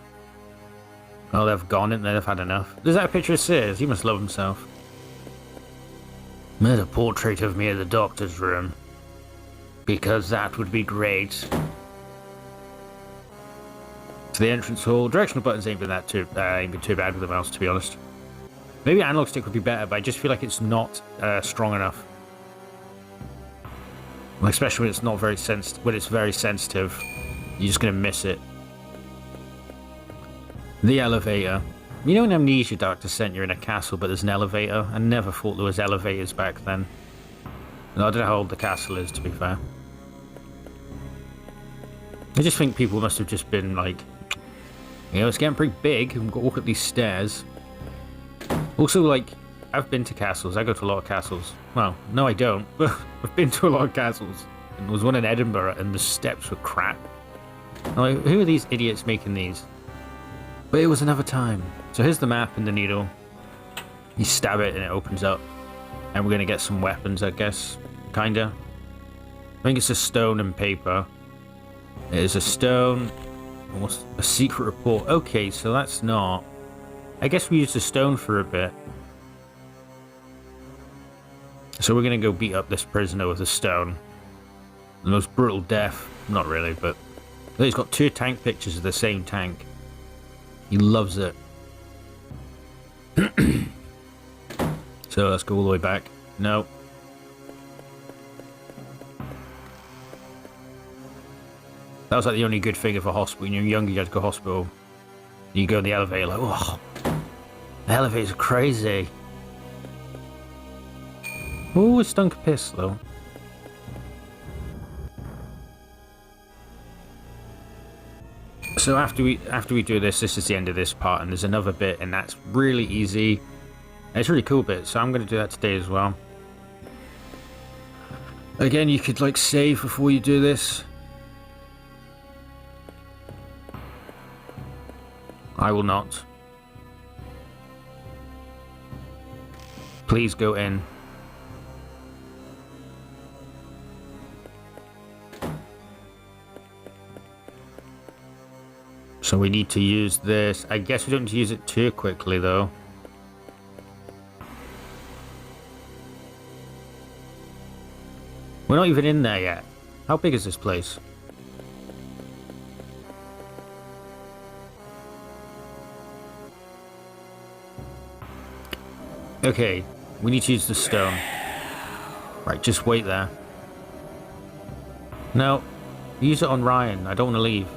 Oh, they've gone and they've had enough. Is that a picture of Sears? He must love himself. There's a portrait of me in the doctor's room. Because that would be great. To the entrance hall. Directional buttons ain't been too bad with the mouse, to be honest. Maybe analog stick would be better, but I just feel like it's not strong enough. Especially when it's not very when it's very sensitive, you're just gonna miss it. The elevator. You know in Amnesia Dark Descent you're in a castle but there's an elevator? I never thought there was elevators back then. No, I don't know how old the castle is, to be fair. I just think people must have just been like, you know, it's getting pretty big and we've got to walk up these stairs. Also, like, I've been to castles. I go to a lot of castles. Well, no I don't, but I've been to a lot of castles. And there was one in Edinburgh and the steps were crap. I'm like, who are these idiots making these? But it was another time. So here's the map and the needle. You stab it and it opens up. And we're going to get some weapons, I guess. Kinda. I think it's a stone and paper. It is a stone. What's a secret report? Okay, so that's not... I guess we used the stone for a bit. So we're going to go beat up this prisoner with a stone. The most brutal death. Not really, but... He's got 2 tank pictures of the same tank. He loves it. So let's go all the way back. No. That was like the only good thing of a hospital. When you're younger, you had to go to hospital. You go in the elevator like, oh, the elevators are crazy. Oh, it stunk of piss though. So after we do this is the end of this part, and there's another bit, and that's really easy. It's a really cool bit, so I'm going to do that today as well. Again, you could like save before you do this. I will not. Please go in. So we need to use this. I guess we don't need to use it too quickly though. We're not even in there yet. How big is this place? Okay, we need to use the stone. Right, just wait there. No, use it on Ryan. I don't want to leave.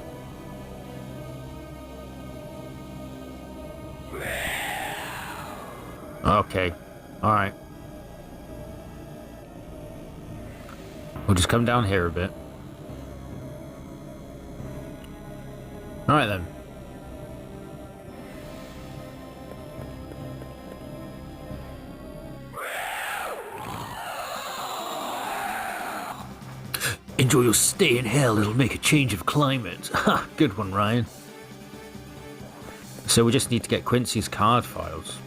Okay, alright. We'll just come down here a bit. Alright then. Enjoy your stay in hell, it'll make a change of climate. Ha, good one, Ryan. So we just need to get Quincy's card files.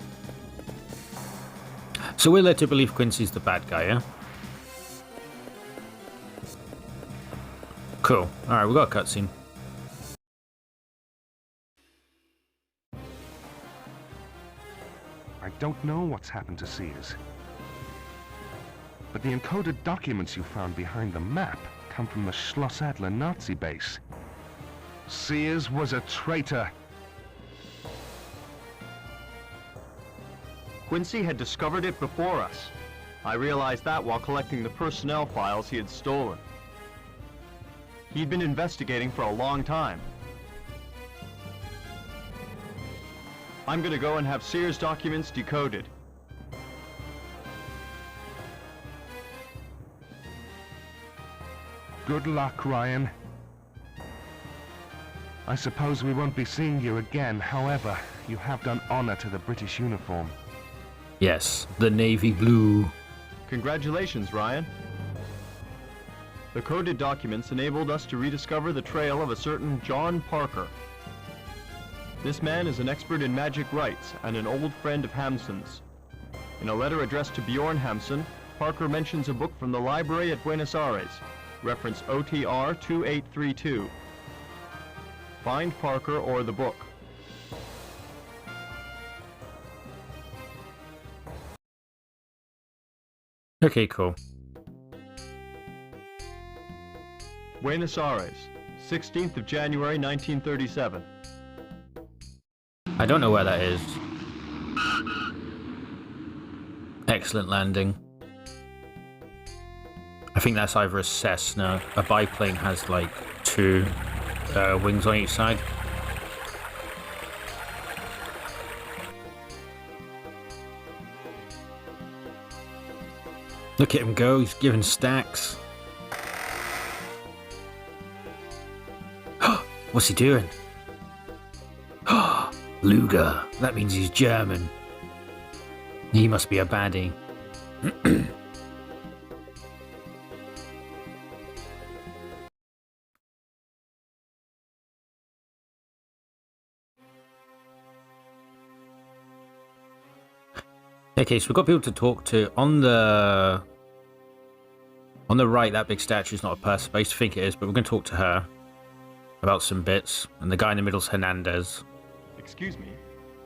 So we're led to believe Quincy's the bad guy, yeah? Cool. Alright, we got a cutscene. I don't know what's happened to Sears. But the encoded documents you found behind the map come from the Schloss Adler Nazi base. Sears was a traitor. Quincy had discovered it before us. I realized that while collecting the personnel files he had stolen. He'd been investigating for a long time. I'm gonna go and have Sears documents decoded. Good luck, Ryan. I suppose we won't be seeing you again. However, you have done honor to the British uniform. Yes, the navy blue. Congratulations, Ryan. The coded documents enabled us to rediscover the trail of a certain John Parker. This man is an expert in magic rites and an old friend of Hamsun's. In a letter addressed to Bjorn Hamsun, Parker mentions a book from the library at Buenos Aires, reference OTR 2832. Find Parker or the book. Okay, cool. Buenos Aires, 16th of January 1937. I don't know where that is. Excellent landing. I think that's either a Cessna. A biplane has like 2 wings on each side. Look at him go, he's giving stacks. What's he doing? Luger, that means he's German. He must be a baddie. Okay, so we've got people to talk to. On the right, that big statue is not a person, but I used to think it is, but we're going to talk to her about some bits. And the guy in the middle is Hernandez. Excuse me,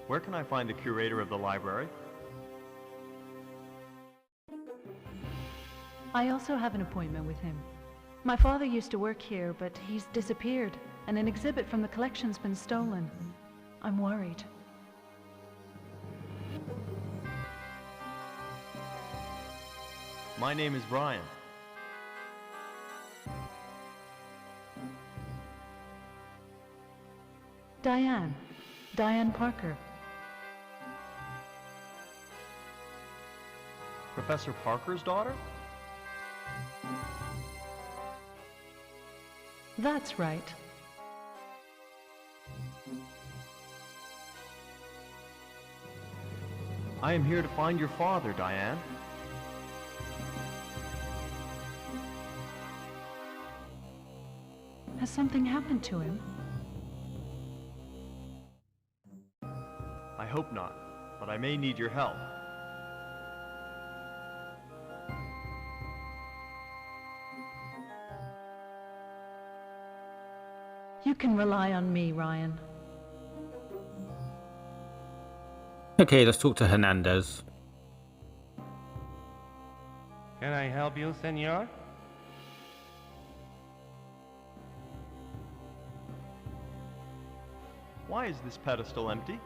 where can I find the curator of the library? I also have an appointment with him. My father used to work here, but he's disappeared, and an exhibit from the collection's been stolen. I'm worried. My name is Brian. Diane Parker. Professor Parker's daughter? That's right. I am here to find your father, Diane. Has something happened to him? I hope not, but I may need your help. You can rely on me, Ryan. Okay, let's talk to Hernandez. Can I help you, senor? Why is this pedestal empty?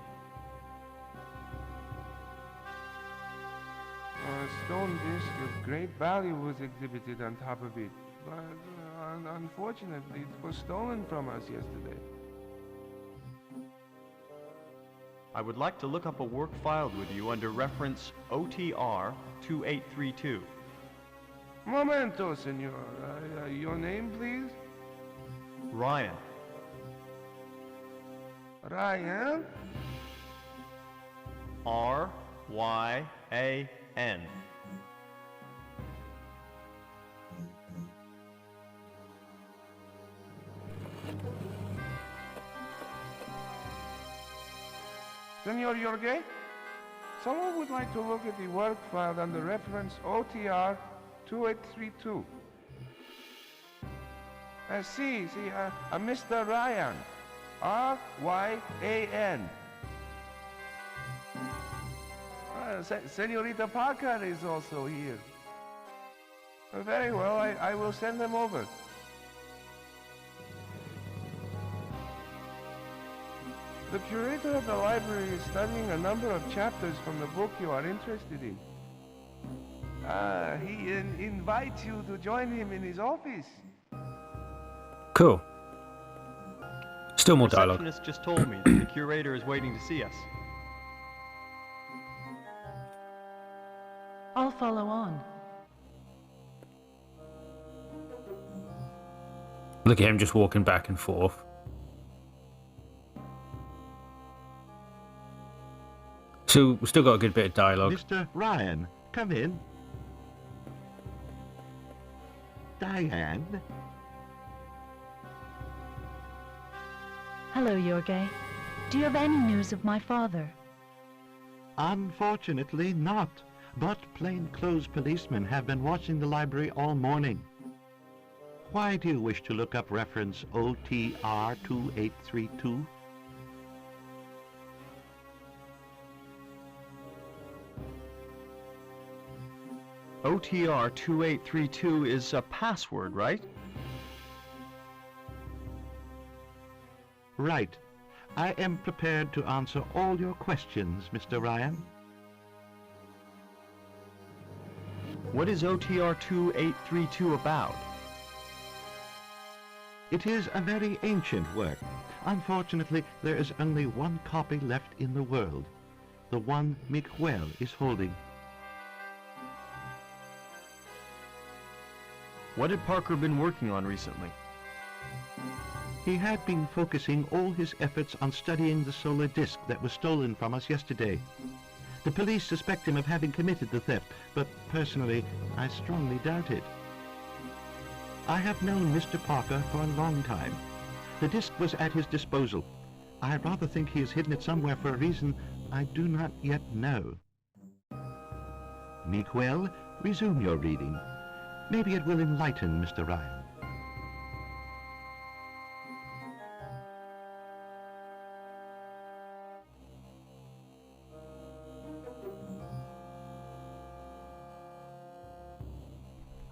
A stone disc of great value was exhibited on top of it, but unfortunately it was stolen from us yesterday. I would like to look up a work filed with you under reference OTR 2832. Momento, senor. Your name, please? Ryan. Ryan? R-Y-A-N. Senor Jorge? Someone would like to look at the work filed under reference OTR 2832. See, Mr. Ryan. R-Y-A-N. Senorita Parker is also here. Very well, I will send them over. The curator of the library is studying a number of chapters from the book you are interested in. He invites you to join him in his office. Cool. Still more dialogue. The receptionist just told me that the curator is waiting to see us. I'll follow on. Look at him just walking back and forth. So we've still got a good bit of dialogue. Mr. Ryan, come in. Diane? Hello, Jorge. Do you have any news of my father? Unfortunately not, but plainclothes policemen have been watching the library all morning. Why do you wish to look up reference OTR 2832? OTR 2832 is a password, right? Right. I am prepared to answer all your questions, Mr. Ryan. What is OTR 2832 about? It is a very ancient work. Unfortunately, there is only one copy left in the world. The one Miguel is holding. What had Parker been working on recently? He had been focusing all his efforts on studying the solar disk that was stolen from us yesterday. The police suspect him of having committed the theft, but personally, I strongly doubt it. I have known Mr. Parker for a long time. The disk was at his disposal. I rather think he has hidden it somewhere for a reason I do not yet know. Miguel, resume your reading. Maybe it will enlighten Mr. Ryan.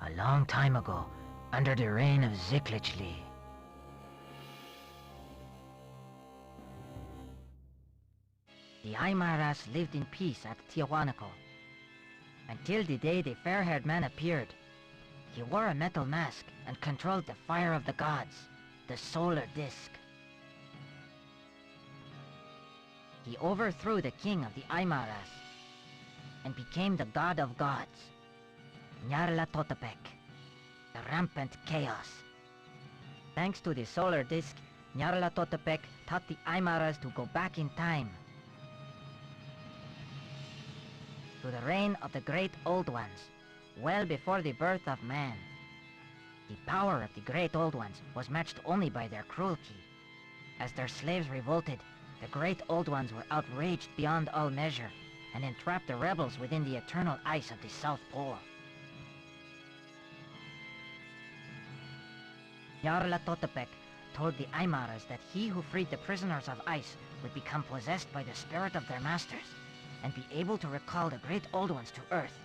A long time ago, under the reign of Ziklichli, the Aymaras lived in peace at Tiahuanaco, until the day the fair-haired man appeared. He wore a metal mask and controlled the fire of the gods, the solar disk. He overthrew the king of the Aymaras and became the god of gods, Nyarlathotepec, the rampant chaos. Thanks to the solar disk, Nyarlathotepec taught the Aymaras to go back in time to the reign of the great old ones, well before the birth of man. The power of the great old ones was matched only by their cruelty. As their slaves revolted, the great old ones were outraged beyond all measure and entrapped the rebels within the eternal ice of the South Pole. Nyarlathotepec told the Aymaras that he who freed the prisoners of ice would become possessed by the spirit of their masters and be able to recall the great old ones to Earth,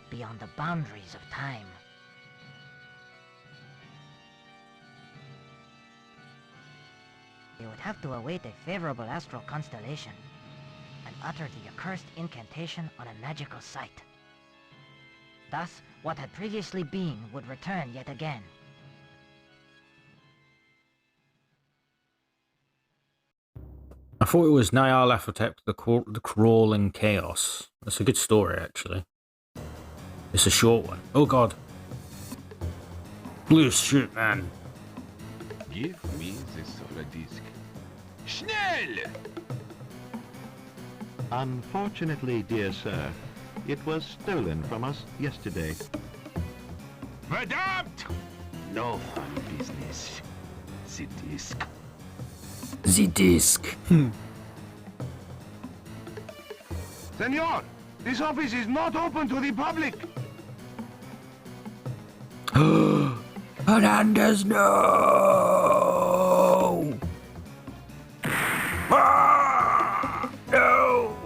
beyond the boundaries of time. They would have to await a favorable astral constellation and utter the accursed incantation on a magical site. Thus, what had previously been would return yet again. I thought it was Nyarlathotep, the Crawling Chaos. That's a good story, actually. It's a short one. Oh god. Blue shoot, man. Give me the solar disk. Schnell! Unfortunately, dear sir, it was stolen from us yesterday. Verdammt! No funny business. The disk. The disc. Senor, this office is not open to the public. Hernandez, no! Ah, no!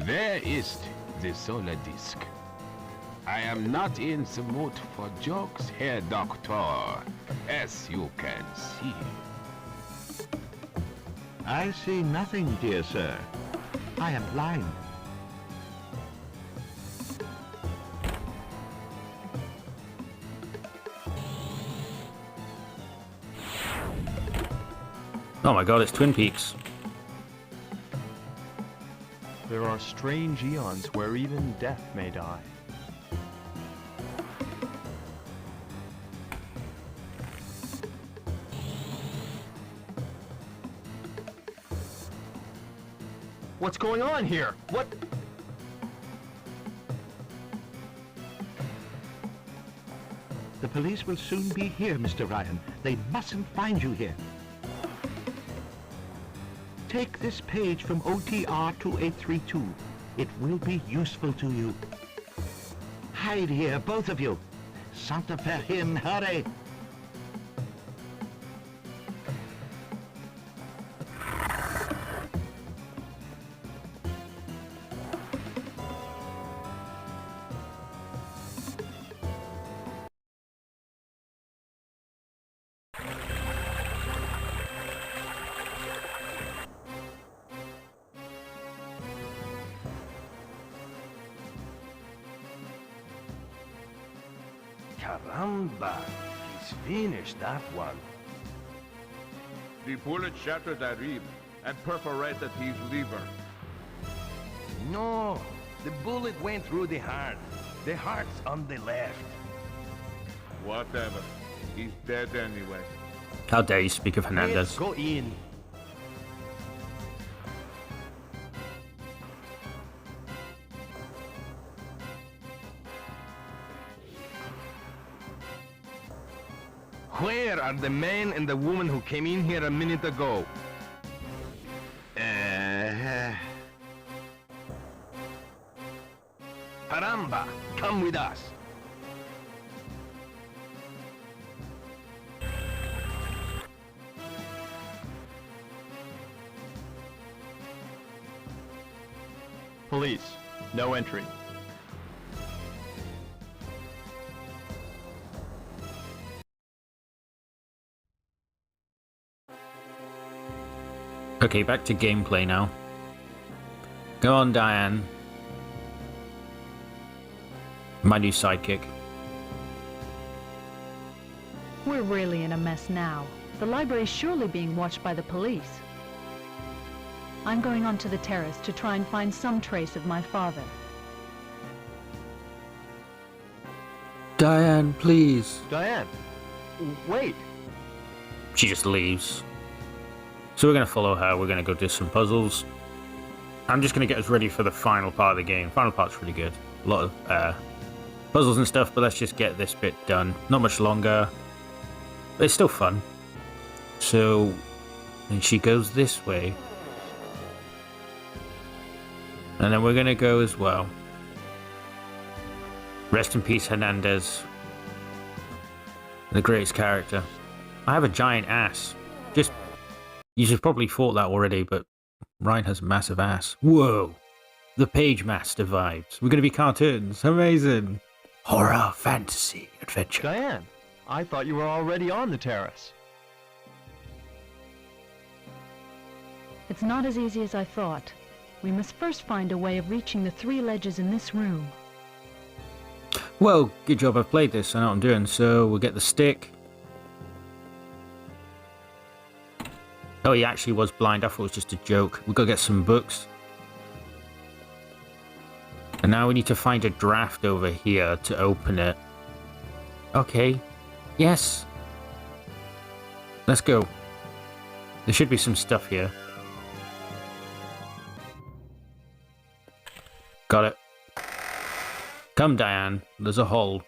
Where is the solar disk? I am not in the mood for jokes, Herr Doctor, as you can see. I see nothing, dear sir. I am blind. Oh my god, it's Twin Peaks. There are strange eons where even death may die. What's going on here? What? The police will soon be here, Mr. Ryan. They mustn't find you here. Take this page from OTR 2832. It will be useful to you. Hide here, both of you. Santa Fe him, hurry! Caramba! He's finished that one. The bullet shattered that rib and perforated his liver. No, the bullet went through the heart. The heart's on the left. Whatever. He's dead anyway. How dare you speak of Hernandez? Let's go in. Where are the man and the woman who came in here a minute ago? Caramba, come with us. Police, no entry. Okay, back to gameplay now. Go on, Diane. My new sidekick. We're really in a mess now. The library's surely being watched by the police. I'm going onto the terrace to try and find some trace of my father. Diane, please. Diane, wait. She just leaves. So we're going to follow her. We're going to go do some puzzles. I'm just going to get us ready for the final part of the game. Final part's really good. A lot of puzzles and stuff, but let's just get this bit done. Not much longer. But it's still fun. So, and she goes this way. And then we're going to go as well. Rest in peace, Hernandez. The greatest character. I have a giant ass. Just, you should have probably thought that already, but Ryan has a massive ass. Whoa! The Page Master vibes. We're going to be cartoons. Amazing. Horror, fantasy, adventure. Diane, I thought you were already on the terrace. It's not as easy as I thought. We must first find a way of reaching the 3 ledges in this room. Well, good job I've played this. I know what I'm doing. So we'll get the stick. Oh, he actually was blind. I thought it was just a joke. We've got to get some books. And now we need to find a draft over here to open it. Okay. Yes. Let's go. There should be some stuff here. Got it. Come, Diane. There's a hole.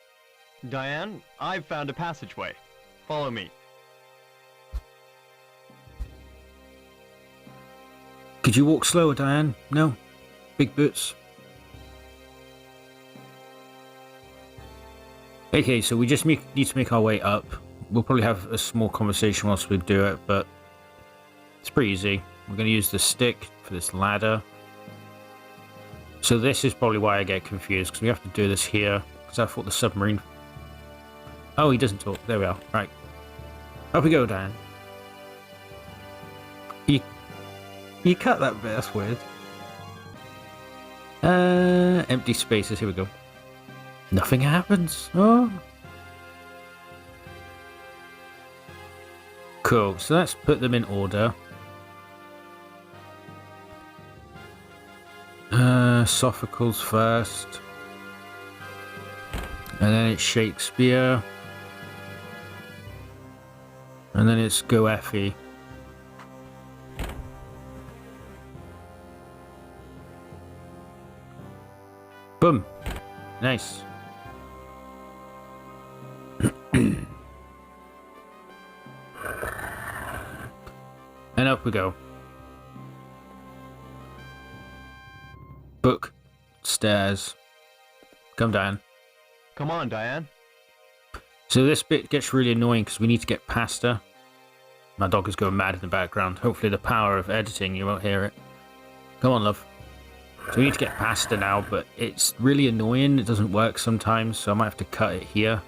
Diane, I've found a passageway. Follow me. Could you walk slower, Diane? No? Big boots. Okay, so we just need to make our way up. We'll probably have a small conversation whilst we do it, but it's pretty easy. We're going to use the stick for this ladder. So this is probably why I get confused, because we have to do this here, because I thought the submarine... Oh, he doesn't talk. There we are. Right. Up we go, Diane. You cut that bit. That's weird. Empty spaces. Here we go. Nothing happens. Oh. Cool. So let's put them in order. Sophocles first. And then it's Shakespeare. And then it's Go Effie. Boom. Nice. And up we go. Book. Stairs. Come down. Come on, Diane. So this bit gets really annoying because we need to get past her. My dog is going mad in the background. Hopefully the power of editing, you won't hear it. Come on, love. So we need to get past her now, but it's really annoying. It doesn't work sometimes, so I might have to cut it here.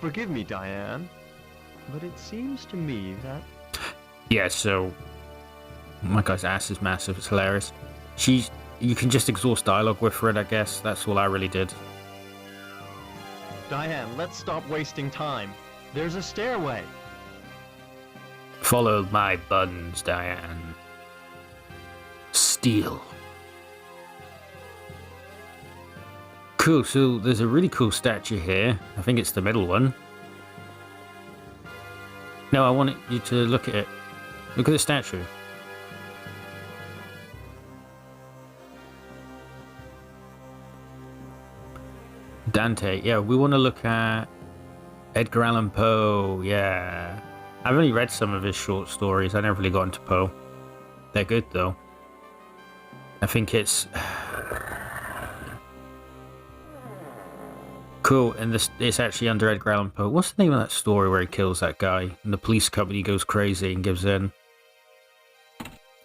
Forgive me, Diane, but it seems to me that... Yeah, so... My guy's ass is massive, it's hilarious. You can just exhaust dialogue with it, I guess. That's all I really did. Diane, let's stop wasting time. There's a stairway. Follow my buttons, Diane. Steal. Cool, so there's a really cool statue here. I think it's the middle one. No, I want you to look at it. Look at the statue. Dante, yeah, we want to look at Edgar Allan Poe, yeah. I've only read some of his short stories, I never really got into Poe. They're good though. I think it's... cool, and it's actually under Edgar Allan Poe. What's the name of that story where he kills that guy and the police company goes crazy and gives in?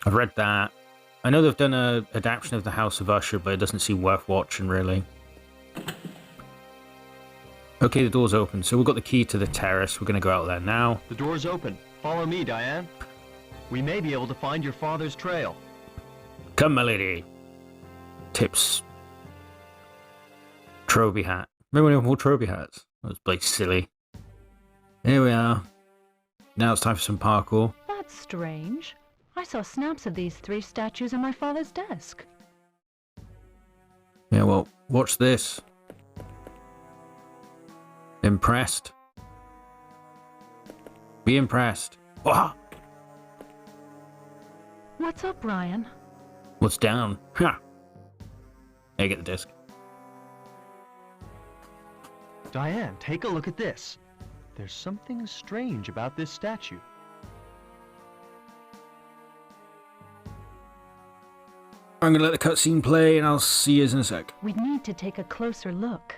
I've read that. I know they've done an adaptation of The House of Usher, but it doesn't seem worth watching really. Okay, the door's open, so we've got the key to the terrace. We're going to go out there now. The door's open. Follow me, Diane. We may be able to find your father's trail. Come, my lady. Tips. Trophy hat. Remember when we had more trophy hats? That was like silly. Here we are. Now it's time for some parkour. That's strange. I saw snaps of these 3 statues on my father's desk. Yeah, well, watch this. Impressed? Be impressed. Oh! What's up, Ryan? What's down? Ha! Hey, get the disc. Diane, take a look at this. There's something strange about this statue. I'm gonna let the cutscene play and I'll see you in a sec. We'd need to take a closer look.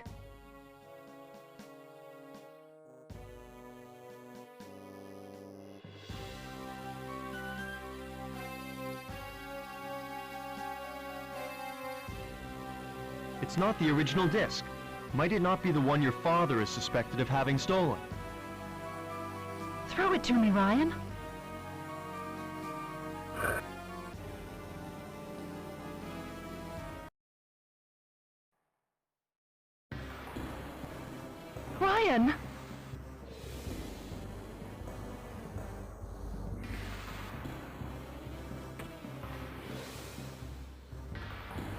It's not the original disc. Might it not be the one your father is suspected of having stolen? Throw it to me, Ryan. Ryan!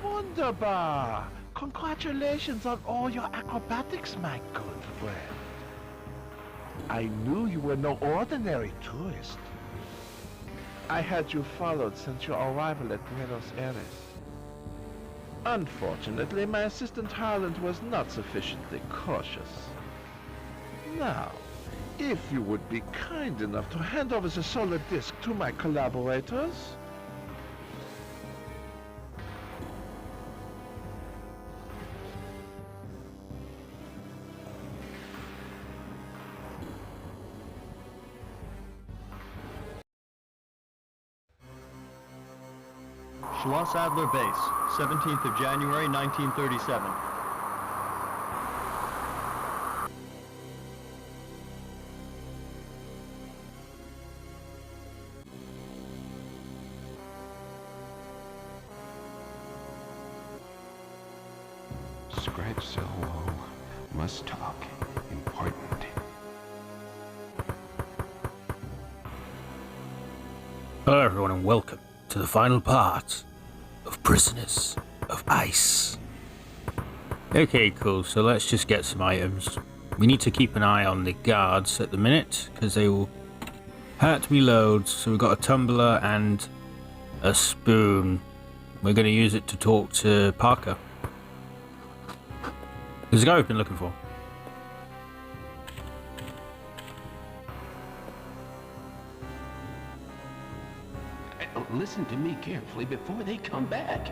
Wunderbar! Congratulations on all your acrobatics, my good friend. I knew you were no ordinary tourist. I had you followed since your arrival at Buenos Aires. Unfortunately, my assistant Harland was not sufficiently cautious. Now, if you would be kind enough to hand over the solar disk to my collaborators... Schloss Adler Base, 17th of January, 1937. Scratch so low. Must talk. Important. Hello everyone and welcome to the final part of Prisoners of Ice. Okay, cool, so let's just get some items. We need to keep an eye on the guards at the minute, because they will hurt me loads. So we've got a tumbler and a spoon. We're going to use it to talk to Parker. There's a guy we've been looking for. Listen to me carefully before they come back.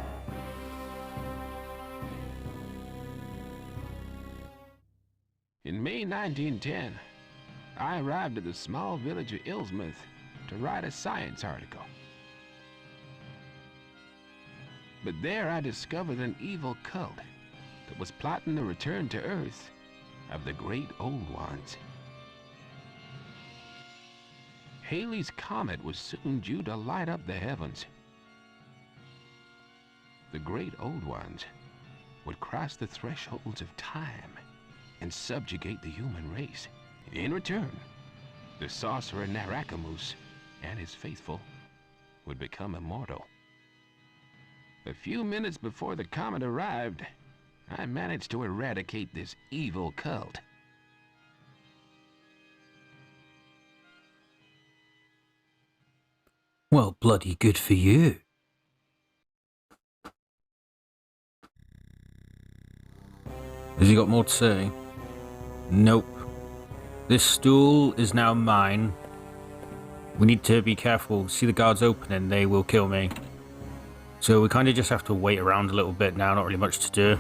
In May 1910, I arrived at the small village of Ilsmouth to write a science article. But there I discovered an evil cult that was plotting the return to Earth of the Great Old Ones. Halley's Comet was soon due to light up the heavens. The Great Old Ones would cross the thresholds of time and subjugate the human race. In return, the sorcerer Narakamus and his faithful would become immortal. A few minutes before the comet arrived, I managed to eradicate this evil cult. Well, bloody good for you. Has he got more to say? Nope. This stool is now mine. We need to be careful. See the guards opening, they will kill me. So we kind of just have to wait around a little bit now, not really much to do.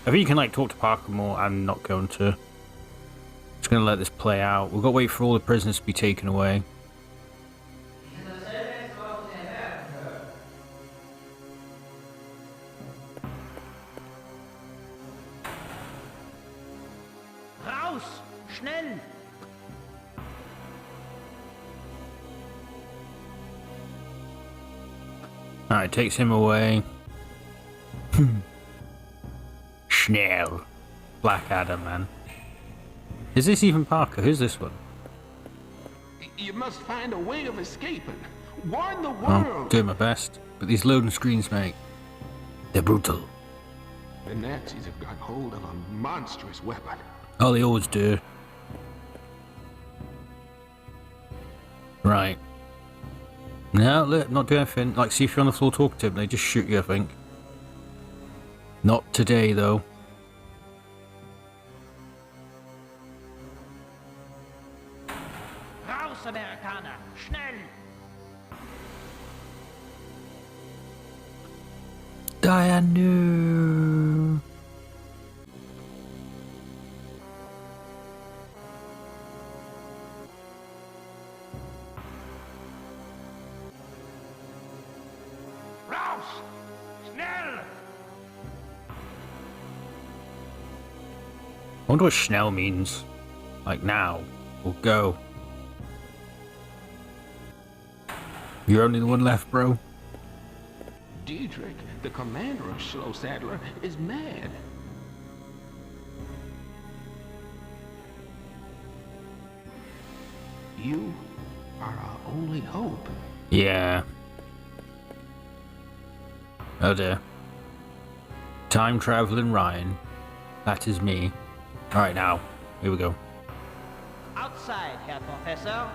I think you can like talk to Parker more, I'm not going to. Just going to let this play out. We've got to wait for all the prisoners to be taken away. Raus! Schnell! Alright, takes him away. Schnell. Blackadder, man. Is this even Parker? Who's this one? You must find a way of escaping. Warn the I'm world! doing my best. But these loading screens, mate, they're brutal. The Nazis have got hold of a monstrous weapon. Oh, they always do. Right. No, look, not doing anything. Like, see if you're on the floor talking to them, they just shoot you, I think. Not today, though. Raus, Amerikaner! Schnell! Diane. Raus! Schnell! I wonder what Schnell means. Like now, or go. You're only the one left, bro. Dietrich, the commander of Slow Saddler, is mad. You are our only hope. Yeah. Oh dear. Time traveling Ryan. That is me. Alright, now. Here we go. Outside, Herr Professor.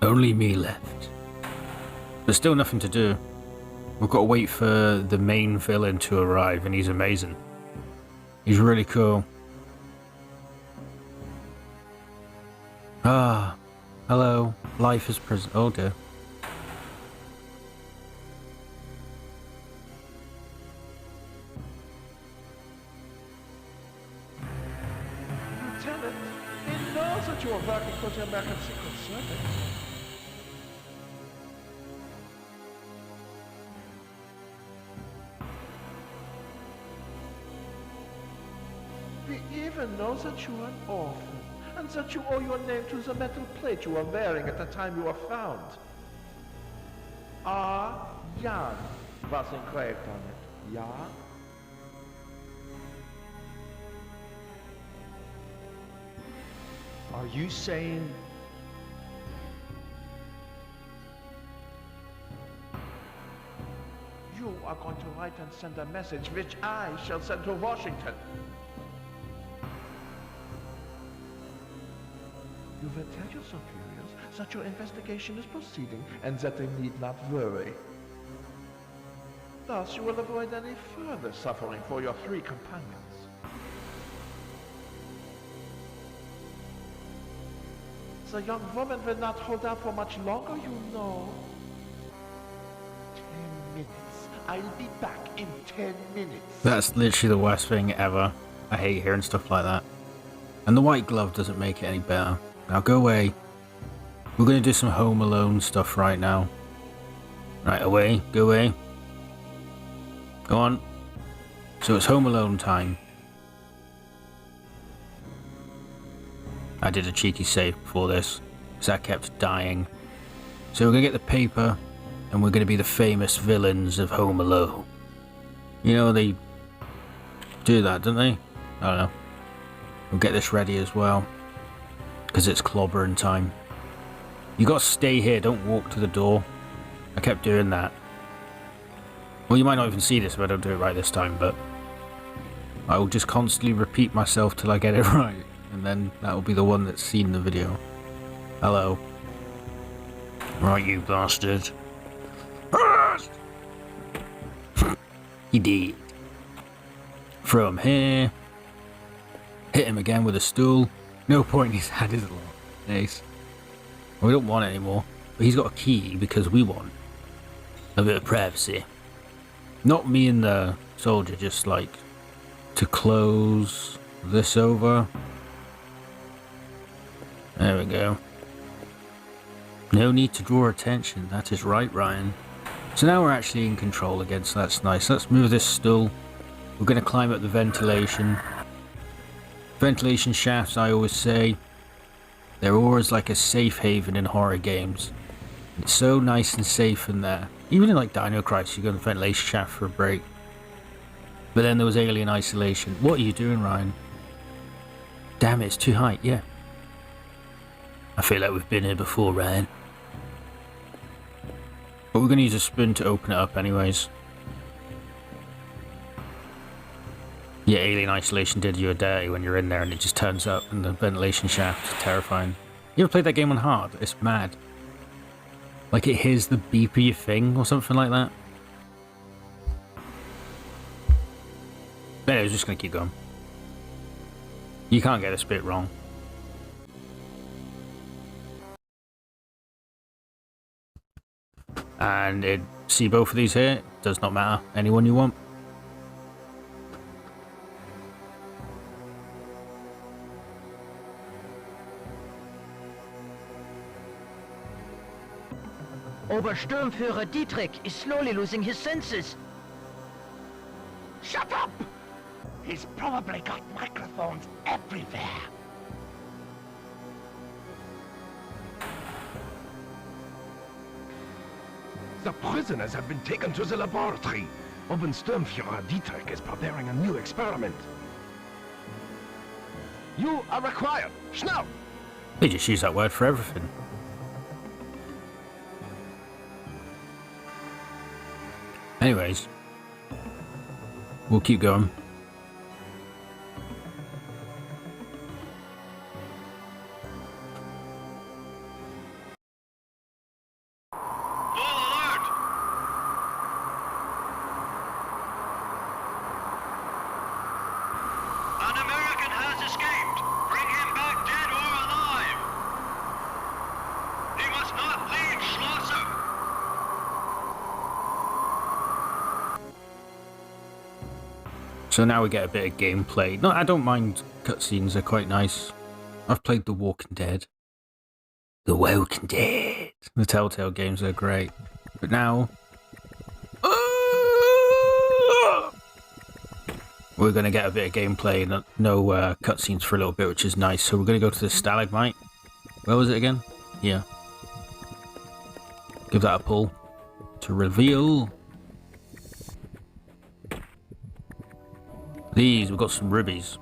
Only me left. There's still nothing to do. We've got to wait for the main villain to arrive, and he's amazing. He's really cool. Ah, hello. Life is prison. Oh dear. Lieutenant, he knows that you are working for the American Secret Service. We even know that you are an orphan. and that you owe your name to the metal plate you were wearing at the time you were found. R. Jan was engraved on it, yeah? Are you saying... You are going to write and send a message which I shall send to Washington. You will tell your superiors that your investigation is proceeding and that they need not worry. Thus, you will avoid any further suffering for your 3 companions. The young woman will not hold out for much longer, you know. 10 minutes. I'll be back in 10 minutes. That's literally the worst thing ever. I hate hearing stuff like that. And the white glove doesn't make it any better. Now go away. We're going to do some Home Alone stuff right now. Right, away. Go away. Go on. So it's Home Alone time. I did a cheeky save before this, because I kept dying. So we're going to get the paper, and we're going to be the famous villains of Home Alone. You know, they do that, don't they? I don't know. We'll get this ready as well, because it's clobbering time. You got to stay here, don't walk to the door. I kept doing that. Well, you might not even see this if I don't do it right this time, but I will just constantly repeat myself till I get it right. And then that will be the one that's seen the video. Hello. Right, you bastard. He did. Throw him here. Hit him again with a stool. No point, he's had his lot. Nice. We don't want it anymore. But he's got a key because we want a bit of privacy. Not me and the soldier, just like to close this over. There we go. No need to draw attention. That is right, Ryan. So now we're actually in control again, so that's nice. Let's move this stool. We're going to climb up the ventilation. Ventilation shafts, I always say, they're always like a safe haven in horror games. It's so nice and safe in there. Even in like Dino Crisis, you go in the ventilation shaft for a break. But then there was Alien Isolation. What are you doing, Ryan? Damn it, it's too high. Yeah. I feel like we've been here before, Ryan. But we're going to use a spoon to open it up anyways. Yeah, Alien Isolation did you a dirty when you're in there and it just turns up in the ventilation shaft. It's terrifying. You ever played that game on hard? It's mad. Like it hears the beep of your thing or something like that. But anyway, I was just going to keep going. You can't get this bit wrong. And see both of these here, does not matter, anyone you want. Obersturmführer Dietrich is slowly losing his senses. Shut up! He's probably got microphones everywhere. The prisoners have been taken to the laboratory. Obersturmführer Dietrich is preparing a new experiment. You are required. Schnell! They just use that word for everything. Anyways, we'll keep going. So now we get a bit of gameplay. No, I don't mind cutscenes, they're quite nice. I've played The Walking Dead. The Walking Dead. The Telltale games are great. But now... We're going to get a bit of gameplay, no cutscenes for a little bit, which is nice. So we're going to go to the stalagmite. Where was it again? Here. Give that a pull to reveal these. We've got some rubies.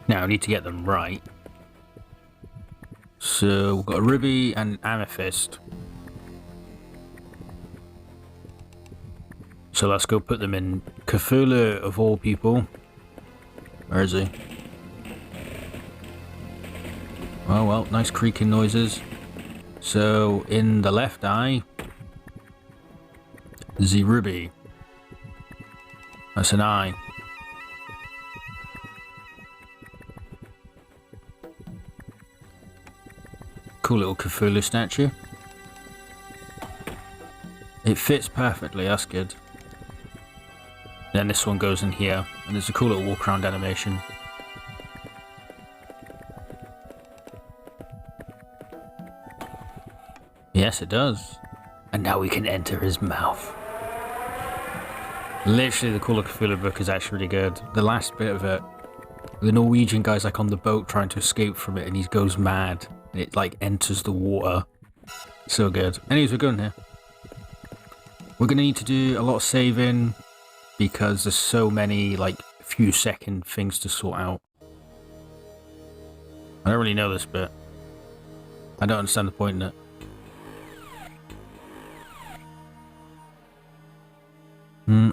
Now I need to get them right. So we've got a ruby and amethyst. So let's go put them in Cthulhu of all people. Where is he? Oh well, nice creaking noises. So in the left eye, the ruby. That's an eye. Cool little Cthulhu statue. It fits perfectly, that's good. Then this one goes in here, and there's a cool little walk around animation. Yes, it does. And now we can enter his mouth. Literally, the Call of Cthulhu book is actually really good. The last bit of it, the Norwegian guy's like on the boat trying to escape from it, and he goes mad. And it like enters the water. So good. Anyways, we're going here. We're going to need to do a lot of saving because there's so many like few second things to sort out. I don't really know this bit. I don't understand the point in it.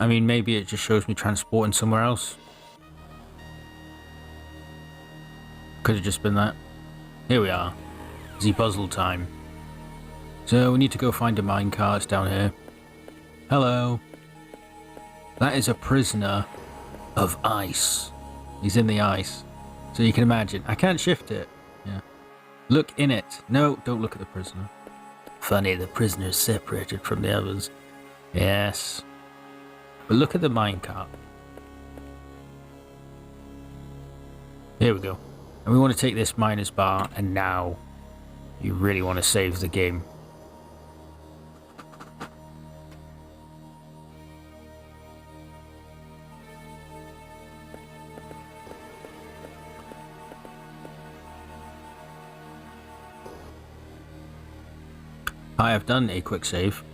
I mean, maybe it just shows me transporting somewhere else. Could have just been that. Here we are. Z puzzle time. So we need to go find a minecart. It's down here. Hello. That is a prisoner of ice. He's in the ice. So you can imagine. I can't shift it. Yeah. Look in it. No, don't look at the prisoner. Funny, the prisoner's separated from the others. Yes. But look at the minecart. Here we go. And we want to take this miner's bar, and now you really want to save the game. I have done a quick save.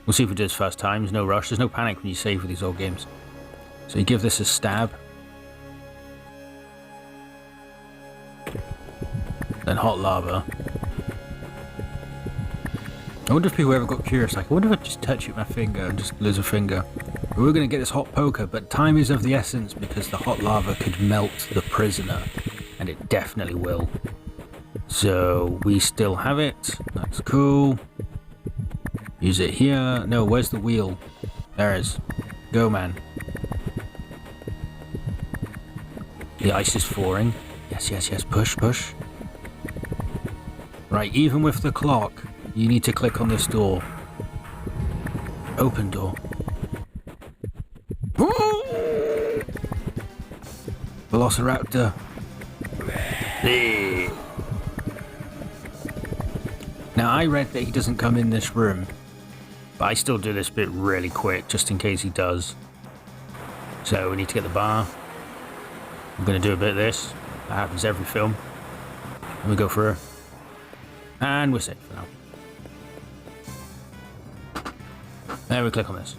We'll see if we do this first time. There's no rush. There's no panic when you save with these old games. So you give this a stab. Then hot lava. I wonder if people ever got curious, like, I wonder if I just touch it with my finger and just lose a finger. But we're going to get this hot poker, but time is of the essence because the hot lava could melt the prisoner. And it definitely will. So we still have it. That's cool. Use it here. No, where's the wheel? There it is. Go, man. The ice is thawing. Yes, yes, yes. Push, push. Right, even with the clock, you need to click on this door. Open door. Velociraptor. Now, I read that he doesn't come in this room. But I still do this bit really quick, just in case he does. So we need to get the bar. I'm going to do a bit of this. That happens every film. And we go through. And we're safe for now. There we click on this.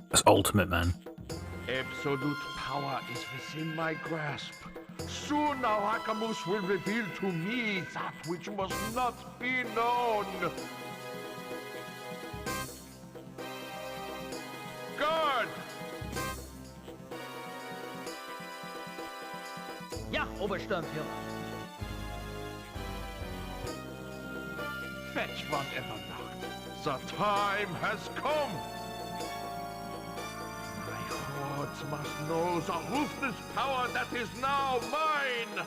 That's ultimate, man. Absolute power is within my grasp. Soon Narakamus will reveal to me that which must not be known. Guard! Ja, Obersturmführer. Fetch whatever not. The time has come. My hordes must know the ruthless power that is now mine.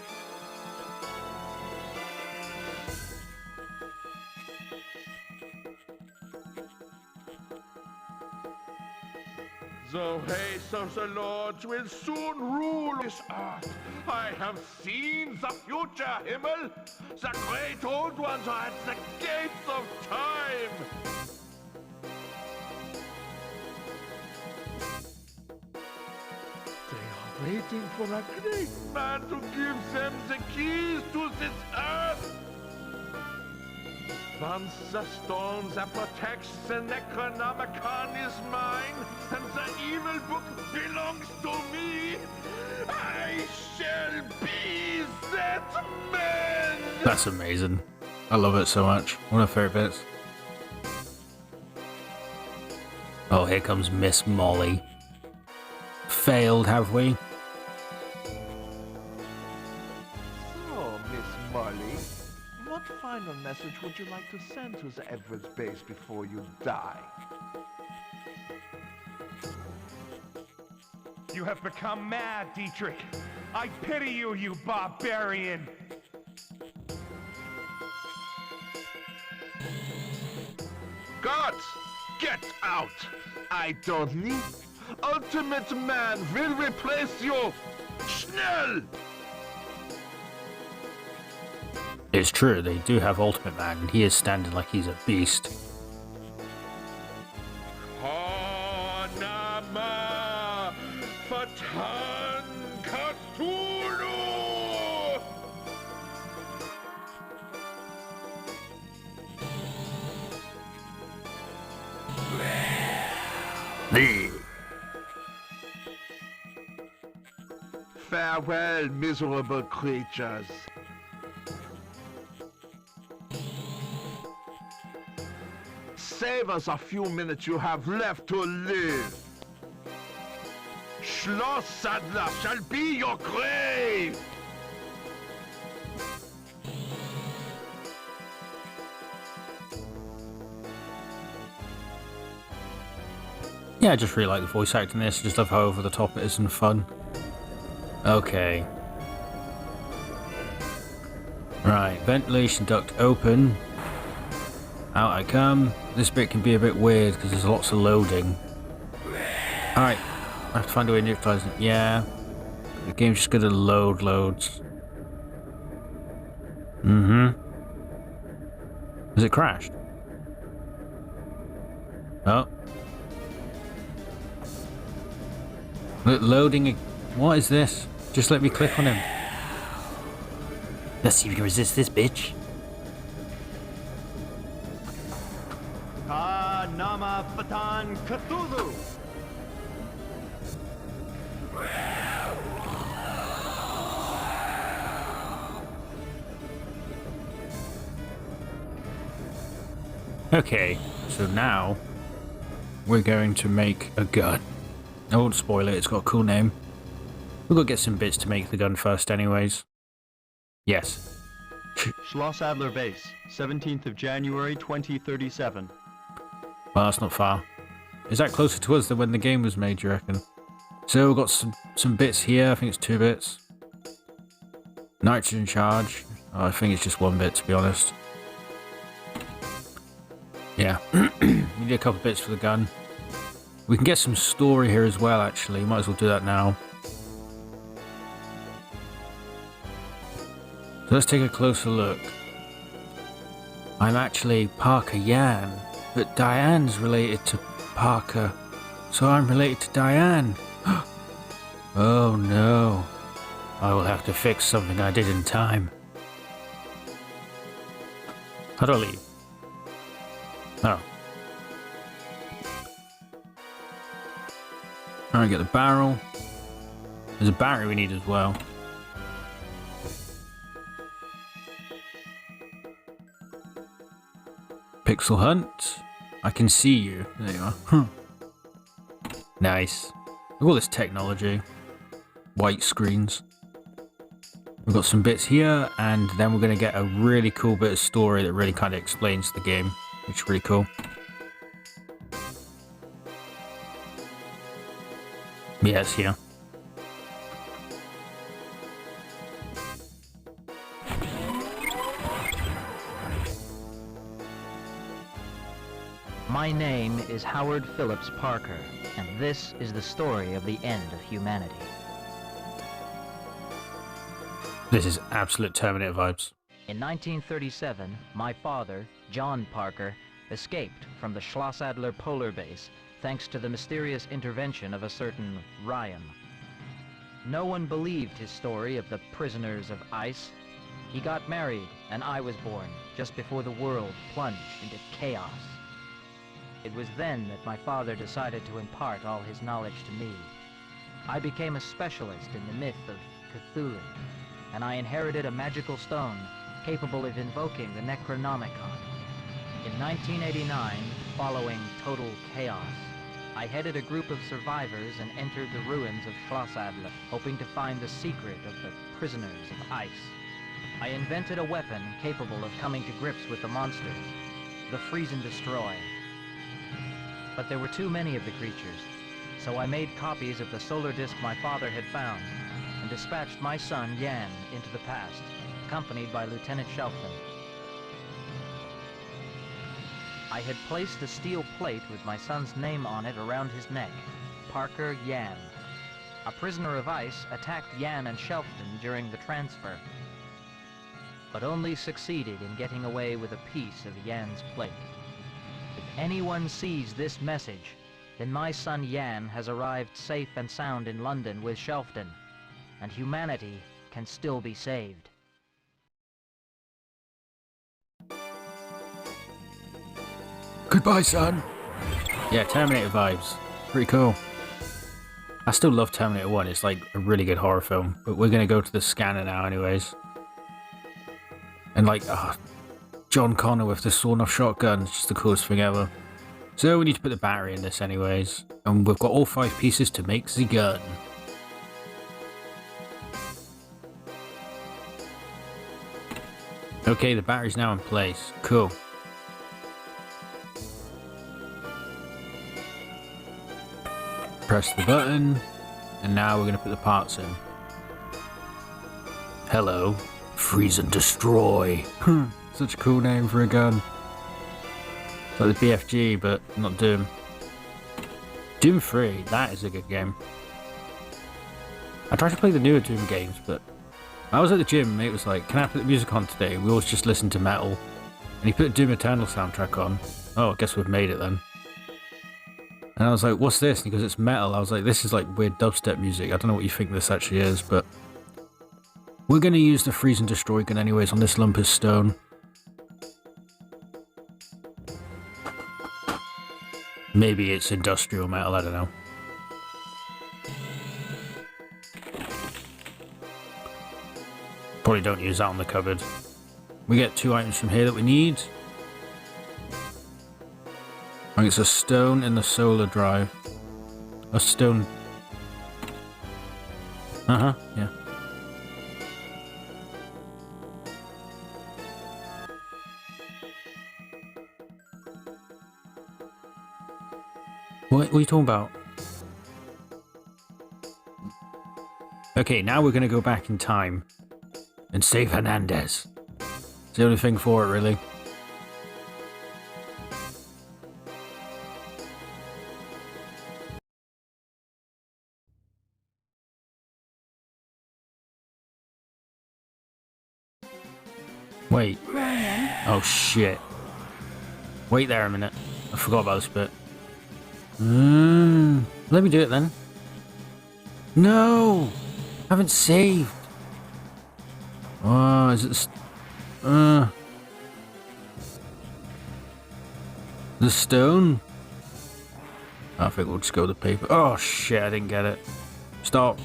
The race of the Lords will soon rule this earth. I have seen the future, Himmel. The great old ones are at the gates of time. They are waiting for a great man to give them the keys to this earth. Once the stone that protects the Necronomicon is mine, and the evil book belongs to me, I shall be that man! That's amazing. I love it so much. One of my favourite bits. Oh, here comes Miss Molly. Failed, have we? So, Miss Molly, what final message would you like to send to the Edwards base before you die? You have become mad, Dietrich. I pity you, you barbarian. Guards, get out! I don't need... Ultimate Man will replace you! Schnell! It's true, they do have Ultimate Man, and he is standing like he's a beast. Hanama Fatan Cthulhu! Farewell, miserable creatures. Save us a few minutes you have left to live. Schloss Sadler shall be your grave! Yeah, I just really like the voice acting in this. I just love how over the top it is and fun. Okay. Right, ventilation duct open. Out I come. This bit can be a bit weird because there's lots of loading. Alright, I have to find a way to neutralize it. Yeah. The game's just gonna load loads. Has it crashed? Oh. Loading. What is this? Just let me click on him. Let's see if we can resist this bitch. Nama Fatan Cthulhu. Okay, so now we're going to make a gun. I won't spoil it, it's got a cool name. We've got to get some bits to make the gun first anyways. Yes. Schloss Adler Base, 17th of January 2037. Well, that's not far. Is that closer to us than when the game was made, do you reckon? So we've got some bits here, I think it's 2 bits. Nitrogen charge. Oh, I think it's just 1 bit, to be honest. Yeah, we need a couple bits for the gun. We can get some story here as well, actually. Might as well do that now. So let's take a closer look. I'm actually Parker Yan, but Diane's related to Parker, so I'm related to Diane. Oh no. I will have to fix something I did in time. How do I leave? Oh. Alright, get the barrel. There's a battery we need as well. Pixel Hunt. I can see you. There you are. Huh. Nice. Look at all this technology. White screens. We've got some bits here, and then we're going to get a really cool bit of story that really kind of explains the game, which is really cool. Yeah, it's here. My name is Howard Phillips Parker, and this is the story of the end of humanity. This is absolute Terminator vibes. In 1937, my father, John Parker, escaped from the Schlossadler polar base thanks to the mysterious intervention of a certain Ryan. No one believed his story of the prisoners of ice. He got married, and I was born just before the world plunged into chaos. It was then that my father decided to impart all his knowledge to me. I became a specialist in the myth of Cthulhu, and I inherited a magical stone capable of invoking the Necronomicon. In 1989, following total chaos, I headed a group of survivors and entered the ruins of Schlossadler, hoping to find the secret of the prisoners of ice. I invented a weapon capable of coming to grips with the monsters, the Freeze and Destroy. But there were too many of the creatures, so I made copies of the solar disk my father had found and dispatched my son, Yan, into the past, accompanied by Lieutenant Shelfton. I had placed a steel plate with my son's name on it around his neck, Parker Yan. A prisoner of ice attacked Yan and Shelfton during the transfer, but only succeeded in getting away with a piece of Yan's plate. If anyone sees this message, then my son Yan has arrived safe and sound in London with Shelfton, and humanity can still be saved. Goodbye, son. Yeah, Terminator vibes. Pretty cool. I still love Terminator 1. It's like a really good horror film. But we're going to go to the scanner now anyways. And like, John Connor with the sawn-off shotgun. It's just the coolest thing ever. So we need to put the battery in this anyways. And we've got all 5 pieces to make the gun. Okay, the battery's now in place. Cool. Press the button, and now we're going to put the parts in. Hello, Freeze and Destroy. Such a cool name for a gun. It's like the BFG, but not Doom. Doom 3, that is a good game. I tried to play the newer Doom games, but I was at the gym, and mate was like, can I put the music on today? We always just listen to metal. And he put Doom Eternal soundtrack on. Oh, I guess we've made it then. And I was like, what's this? And he goes, it's metal. I was like, this is like weird dubstep music. I don't know what you think this actually is, but we're going to use the Freeze and Destroy gun anyways on this lump of stone. Maybe it's industrial metal, I don't know. Probably don't use that on the cupboard. We get 2 items from here that we need. I think it's a stone in the solar drive. A stone. Yeah. What are you talking about? Okay, now we're going to go back in time and save Hernandez. It's the only thing for it, really. Wait. Ryan. Oh shit. Wait there a minute. I forgot about this bit. Let me do it then. No! I haven't saved. Oh, is it the stone? I think we'll just go with the paper. Oh shit, I didn't get it. Stop.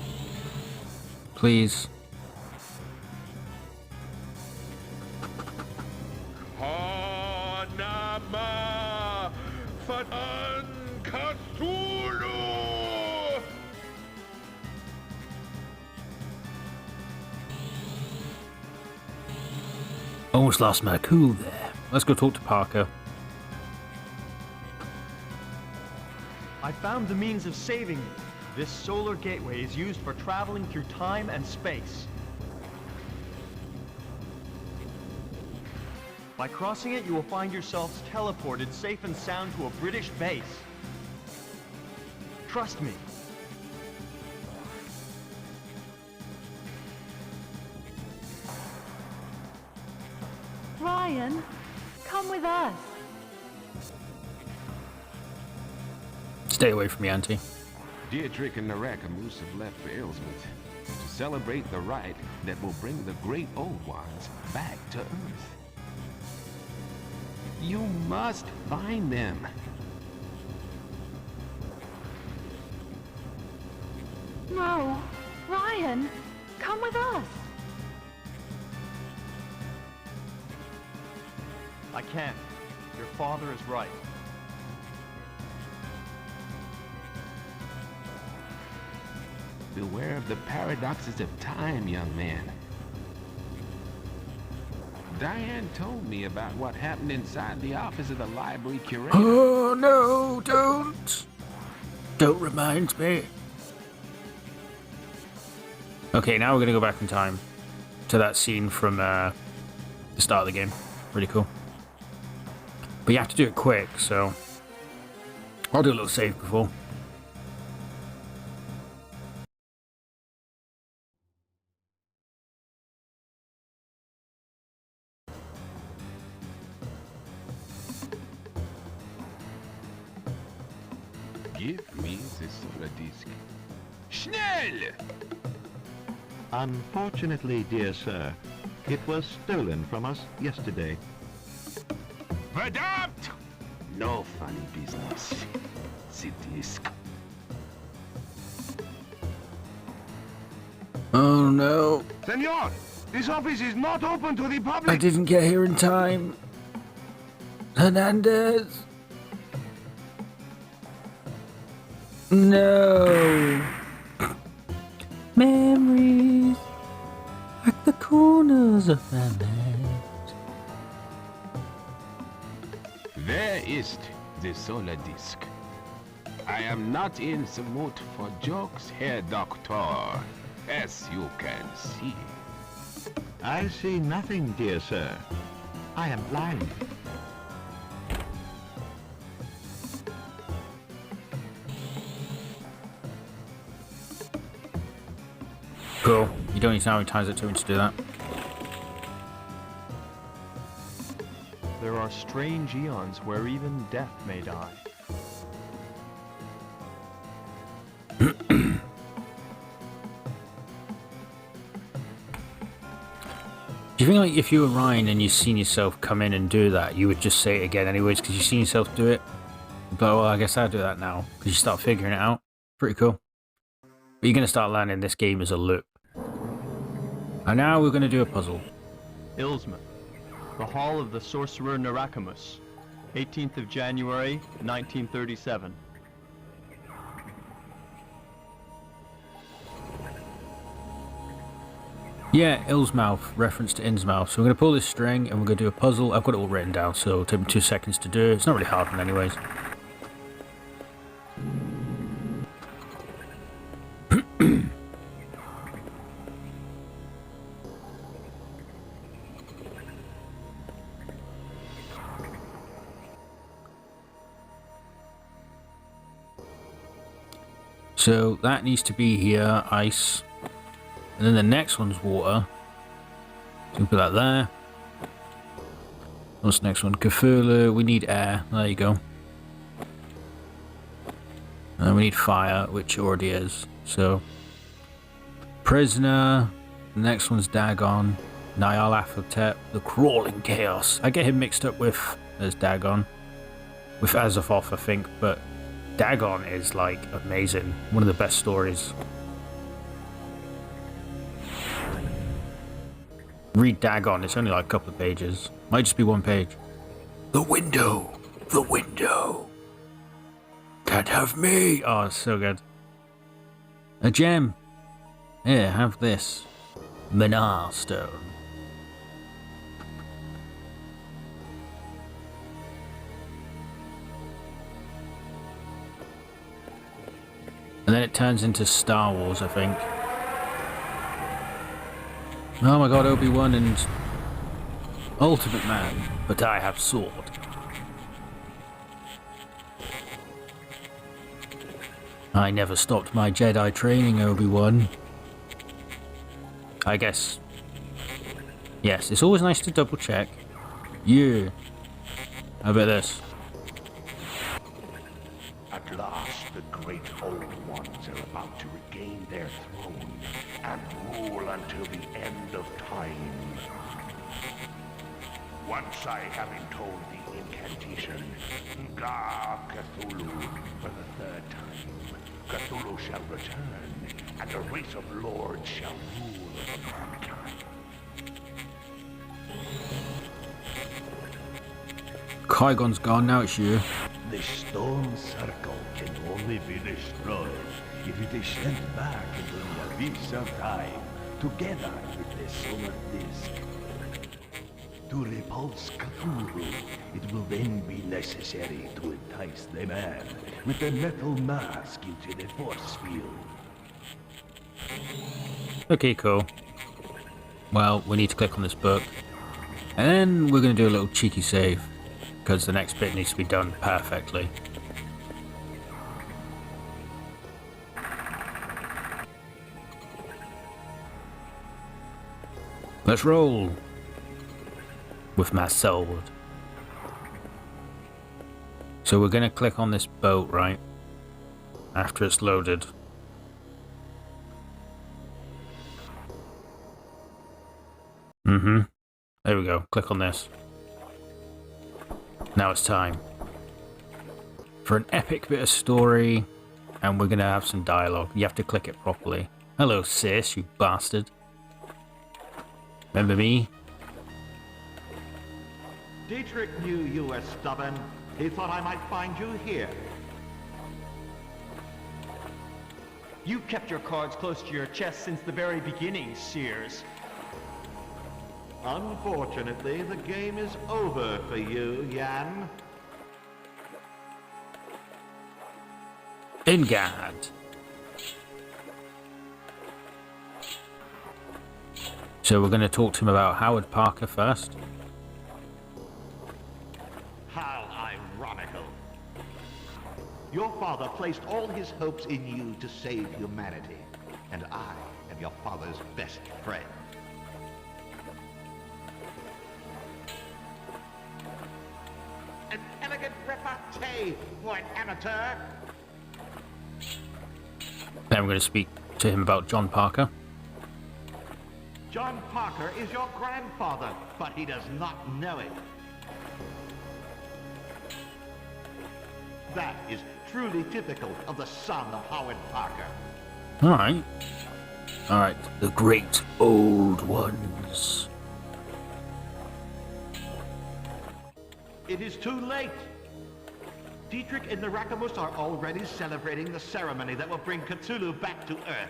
Please. Hanama Cthulhu! Almost lost my cool there. Let's go talk to Parker. I found the means of saving you. This solar gateway is used for traveling through time and space. By crossing it, you will find yourselves teleported safe and sound to a British base. Trust me. Ryan, come with us. Stay away from me, Auntie. Dietrich and Narakamus have left for Elsmith to celebrate the rite that will bring the great old ones back to Earth. You must find them. No, Ryan, come with us. I can't. Your father is right. Beware of the paradoxes of time, young man. Diane told me about what happened inside the office of the library curator. Oh no, don't! Don't remind me. Okay, now we're gonna go back in time to that scene from the start of the game. Really cool. But you have to do it quick, so I'll do a little save before. Give me the solar disk. Schnell! Unfortunately, dear sir, it was stolen from us yesterday. Verdammt! No funny business. The disk. Oh no. Senor, this office is not open to the public. I didn't get here in time. Hernandez. No. Memories like the corners of my mind. Where is the solar disk? I am not in the mood for jokes, Herr Doctor, as you can see. I see nothing, dear sir. I am blind. Cool. You don't need to know how many times it took me to do that. There are strange eons where even death may die. Do you think like if you were Ryan and you've seen yourself come in and do that, you would just say it again anyways because you've seen yourself do it? But well, I guess I'll do that now because you start figuring it out. Pretty cool. But you're going to start learning this game as a loop. And now we're going to do a puzzle. Ilsmith, the Hall of the Sorcerer Narakamus, 18th of January, 1937. Yeah, Illsmouth, reference to Innsmouth. So we're going to pull this string and we're going to do a puzzle. I've got it all written down, so it'll take me 2 seconds to do. It's not really hard one anyways. So that needs to be here, ice. And then the next one's water. So we put that there. What's the next one? Cthulhu, we need air. There you go. And we need fire, which already is. So, prisoner. The next one's Dagon. Nyarlathotep, the crawling chaos. I get him mixed up with as Dagon. With Azathoth, I think, but Dagon is like amazing. One of the best stories. Read Dagon, it's only like a couple of pages. Might just be 1 page. The window. The window. Can't have me! Oh, it's so good. A gem. Here, have this. Minar stone. And then it turns into Star Wars, I think. Oh my god, Obi-Wan and Ultimate Man, but I have sword. I never stopped my Jedi training, Obi-Wan. I guess. Yes, it's always nice to double check. Yeah. How about this? At last, the great old ones are about to regain their throne and rule until the end of time. Once I have intoned the incantation, Call of Cthulhu, for the third time, Cthulhu shall return, and a race of lords shall rule over mankind. Qui-Gon's gone, now it's you. The stone circle can only be destroyed if it is sent back into the abyss of time, together with the solar disk. To repulse Cthulhu, it will then be necessary to entice the man with a metal mask into the force field. Okay, cool. Well, we need to click on this book. And then we're going to do a little cheeky save, because the next bit needs to be done perfectly. Let's roll! With my sword. So we're going to click on this boat, right? After it's loaded. There we go. Click on this. Now it's time for an epic bit of story, and we're going to have some dialogue. You have to click it properly. Hello, sis, you bastard. Remember me? Dietrich knew you were stubborn. He thought I might find you here. You've kept your cards close to your chest since the very beginning, Sears. Unfortunately, the game is over for you, Jan. Ingard. So we're going to talk to him about Howard Parker first. How ironical. Your father placed all his hopes in you to save humanity, and I am your father's best friend. An elegant repartee for an amateur. Then we're going to speak to him about John Parker. John Parker is your grandfather, but he does not know it. That is truly typical of the son of Howard Parker. Alright. Alright, the great old ones. It is too late. Dietrich and the Rakamus are already celebrating the ceremony that will bring Cthulhu back to Earth.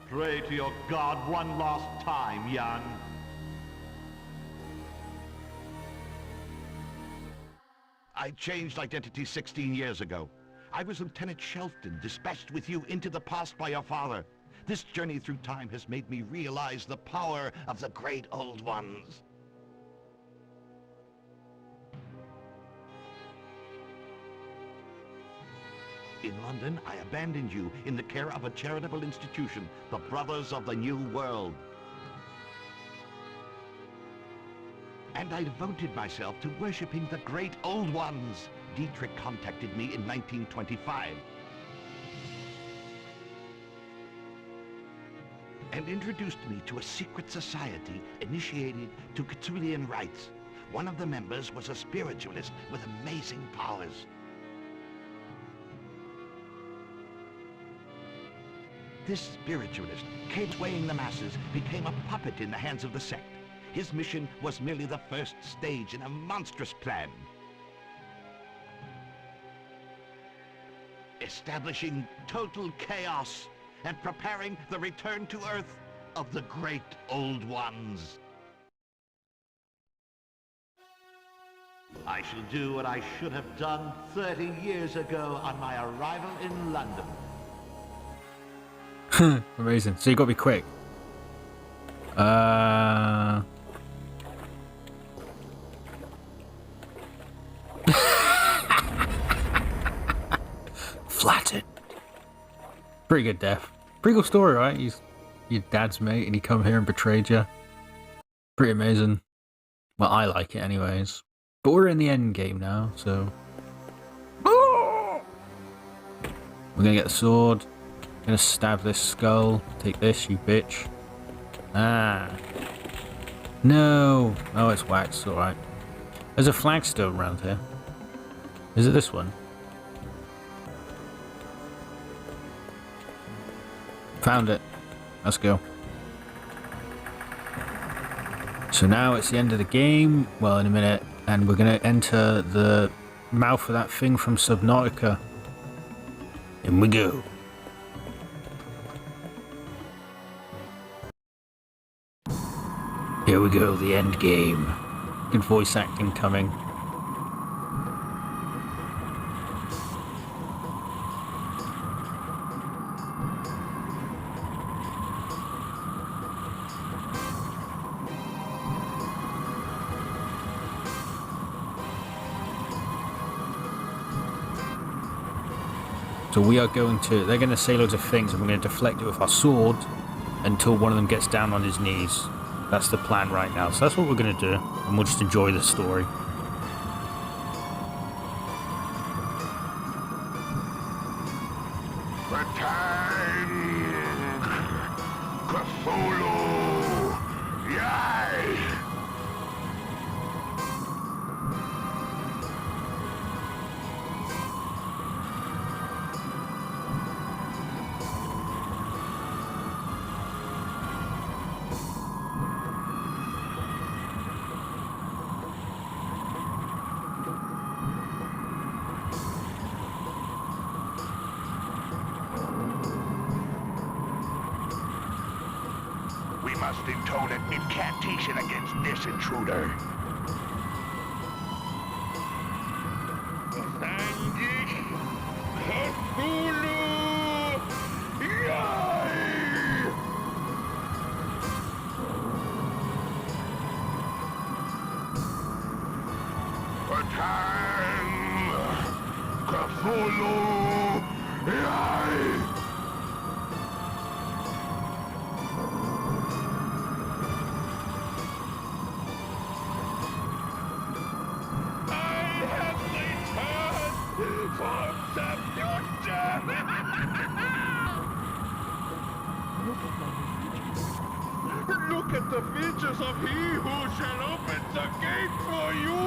Pray to your god one last time, Jan. I changed identity 16 years ago. I was Lieutenant Shelton, dispatched with you into the past by your father. This journey through time has made me realize the power of the great old ones. In London, I abandoned you in the care of a charitable institution, the Brothers of the New World. And I devoted myself to worshipping the great old ones. Dietrich contacted me in 1925. And introduced me to a secret society initiated to Cthulhian rites. One of the members was a spiritualist with amazing powers. This spiritualist, swaying the masses, became a puppet in the hands of the sect. His mission was merely the first stage in a monstrous plan. Establishing total chaos and preparing the return to Earth of the Great Old Ones. I shall do what I should have done 30 years ago on my arrival in London. Amazing. So you got to be quick. Flattened. Pretty good death. Pretty cool story, right? He's your dad's mate and he come here and betrayed you. Pretty amazing. Well, I like it anyways. But we're in the end game now, so... We're gonna get the sword. Gonna stab this skull. Take this, you bitch. Ah. No. Oh, it's wax. Alright. There's a flagstone around here. Is it this one? Found it. Let's go. So now it's the end of the game. Well, in a minute. And we're going to enter the mouth of that thing from Subnautica. In we go. Here we go, the end game. Good voice acting coming. So we are going to, they're going to say loads of things and we're going to deflect it with our sword until one of them gets down on his knees. That's the plan right now. So that's what we're going to do. And we'll just enjoy the story. Cthulhu! Yay! Must intone an incantation against this intruder. Cthulhu! Yay! Attack! Cthulhu! Yay! Look at the features of he who shall open the gate for you!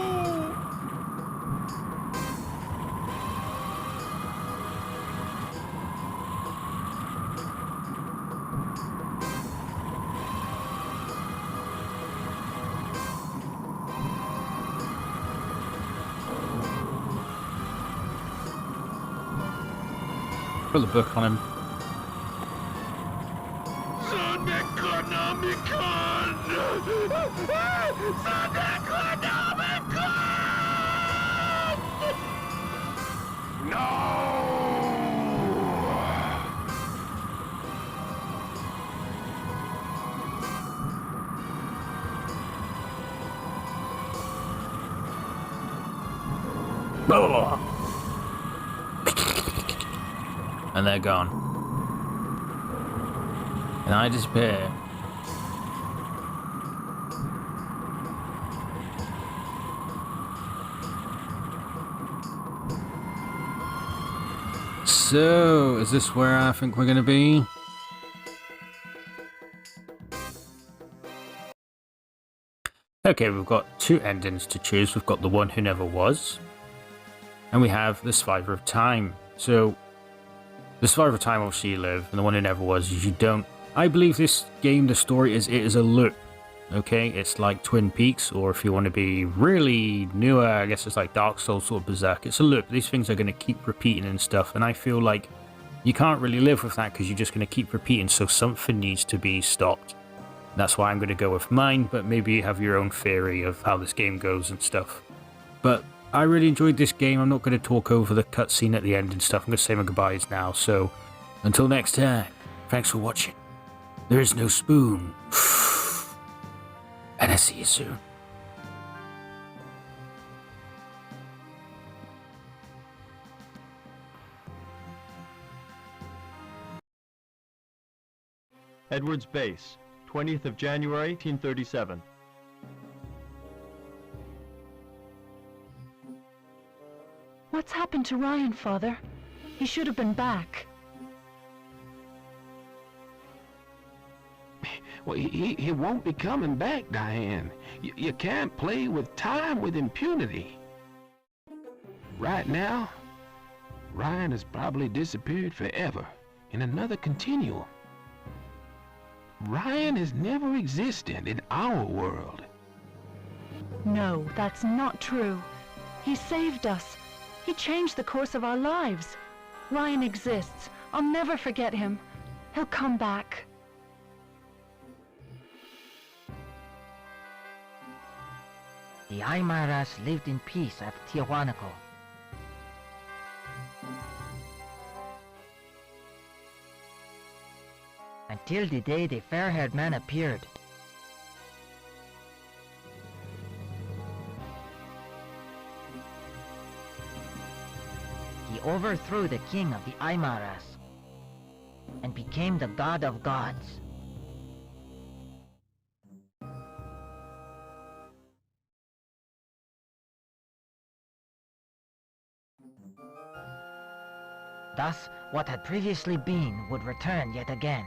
Put the book on him. And they're gone. And I disappear. So, is this where I think we're gonna be? Okay, we've got two endings to choose. We've got the one who never was, and we have the survivor of time. So, the survivor of time, obviously you live, and the one who never was, you don't. I believe this game, the story is, it is a loop. Okay, it's like Twin Peaks, or if you want to be really newer, I guess it's like Dark Souls or Berserk. It's a loop. These things are going to keep repeating and stuff, and I feel like you can't really live with that because you're just going to keep repeating, so something needs to be stopped. That's why I'm going to go with mine, but maybe you have your own theory of how this game goes and stuff. But I really enjoyed this game. I'm not going to talk over the cutscene at the end and stuff. I'm going to say my goodbyes now, so until next time, thanks for watching. There is no spoon. And I'll see you soon. Edwards Base, 20th of January, 1837. What's happened to Ryan, Father? He should have been back. Well, he won't be coming back, Diane. You can't play with time with impunity. Right now, Ryan has probably disappeared forever in another continuum. Ryan has never existed in our world. No, that's not true. He saved us. He changed the course of our lives. Ryan exists. I'll never forget him. He'll come back. The Aymaras lived in peace at Tiahuanaco. Until the day the fair-haired man appeared. He overthrew the king of the Aymaras and became the god of gods. Thus, what had previously been would return yet again.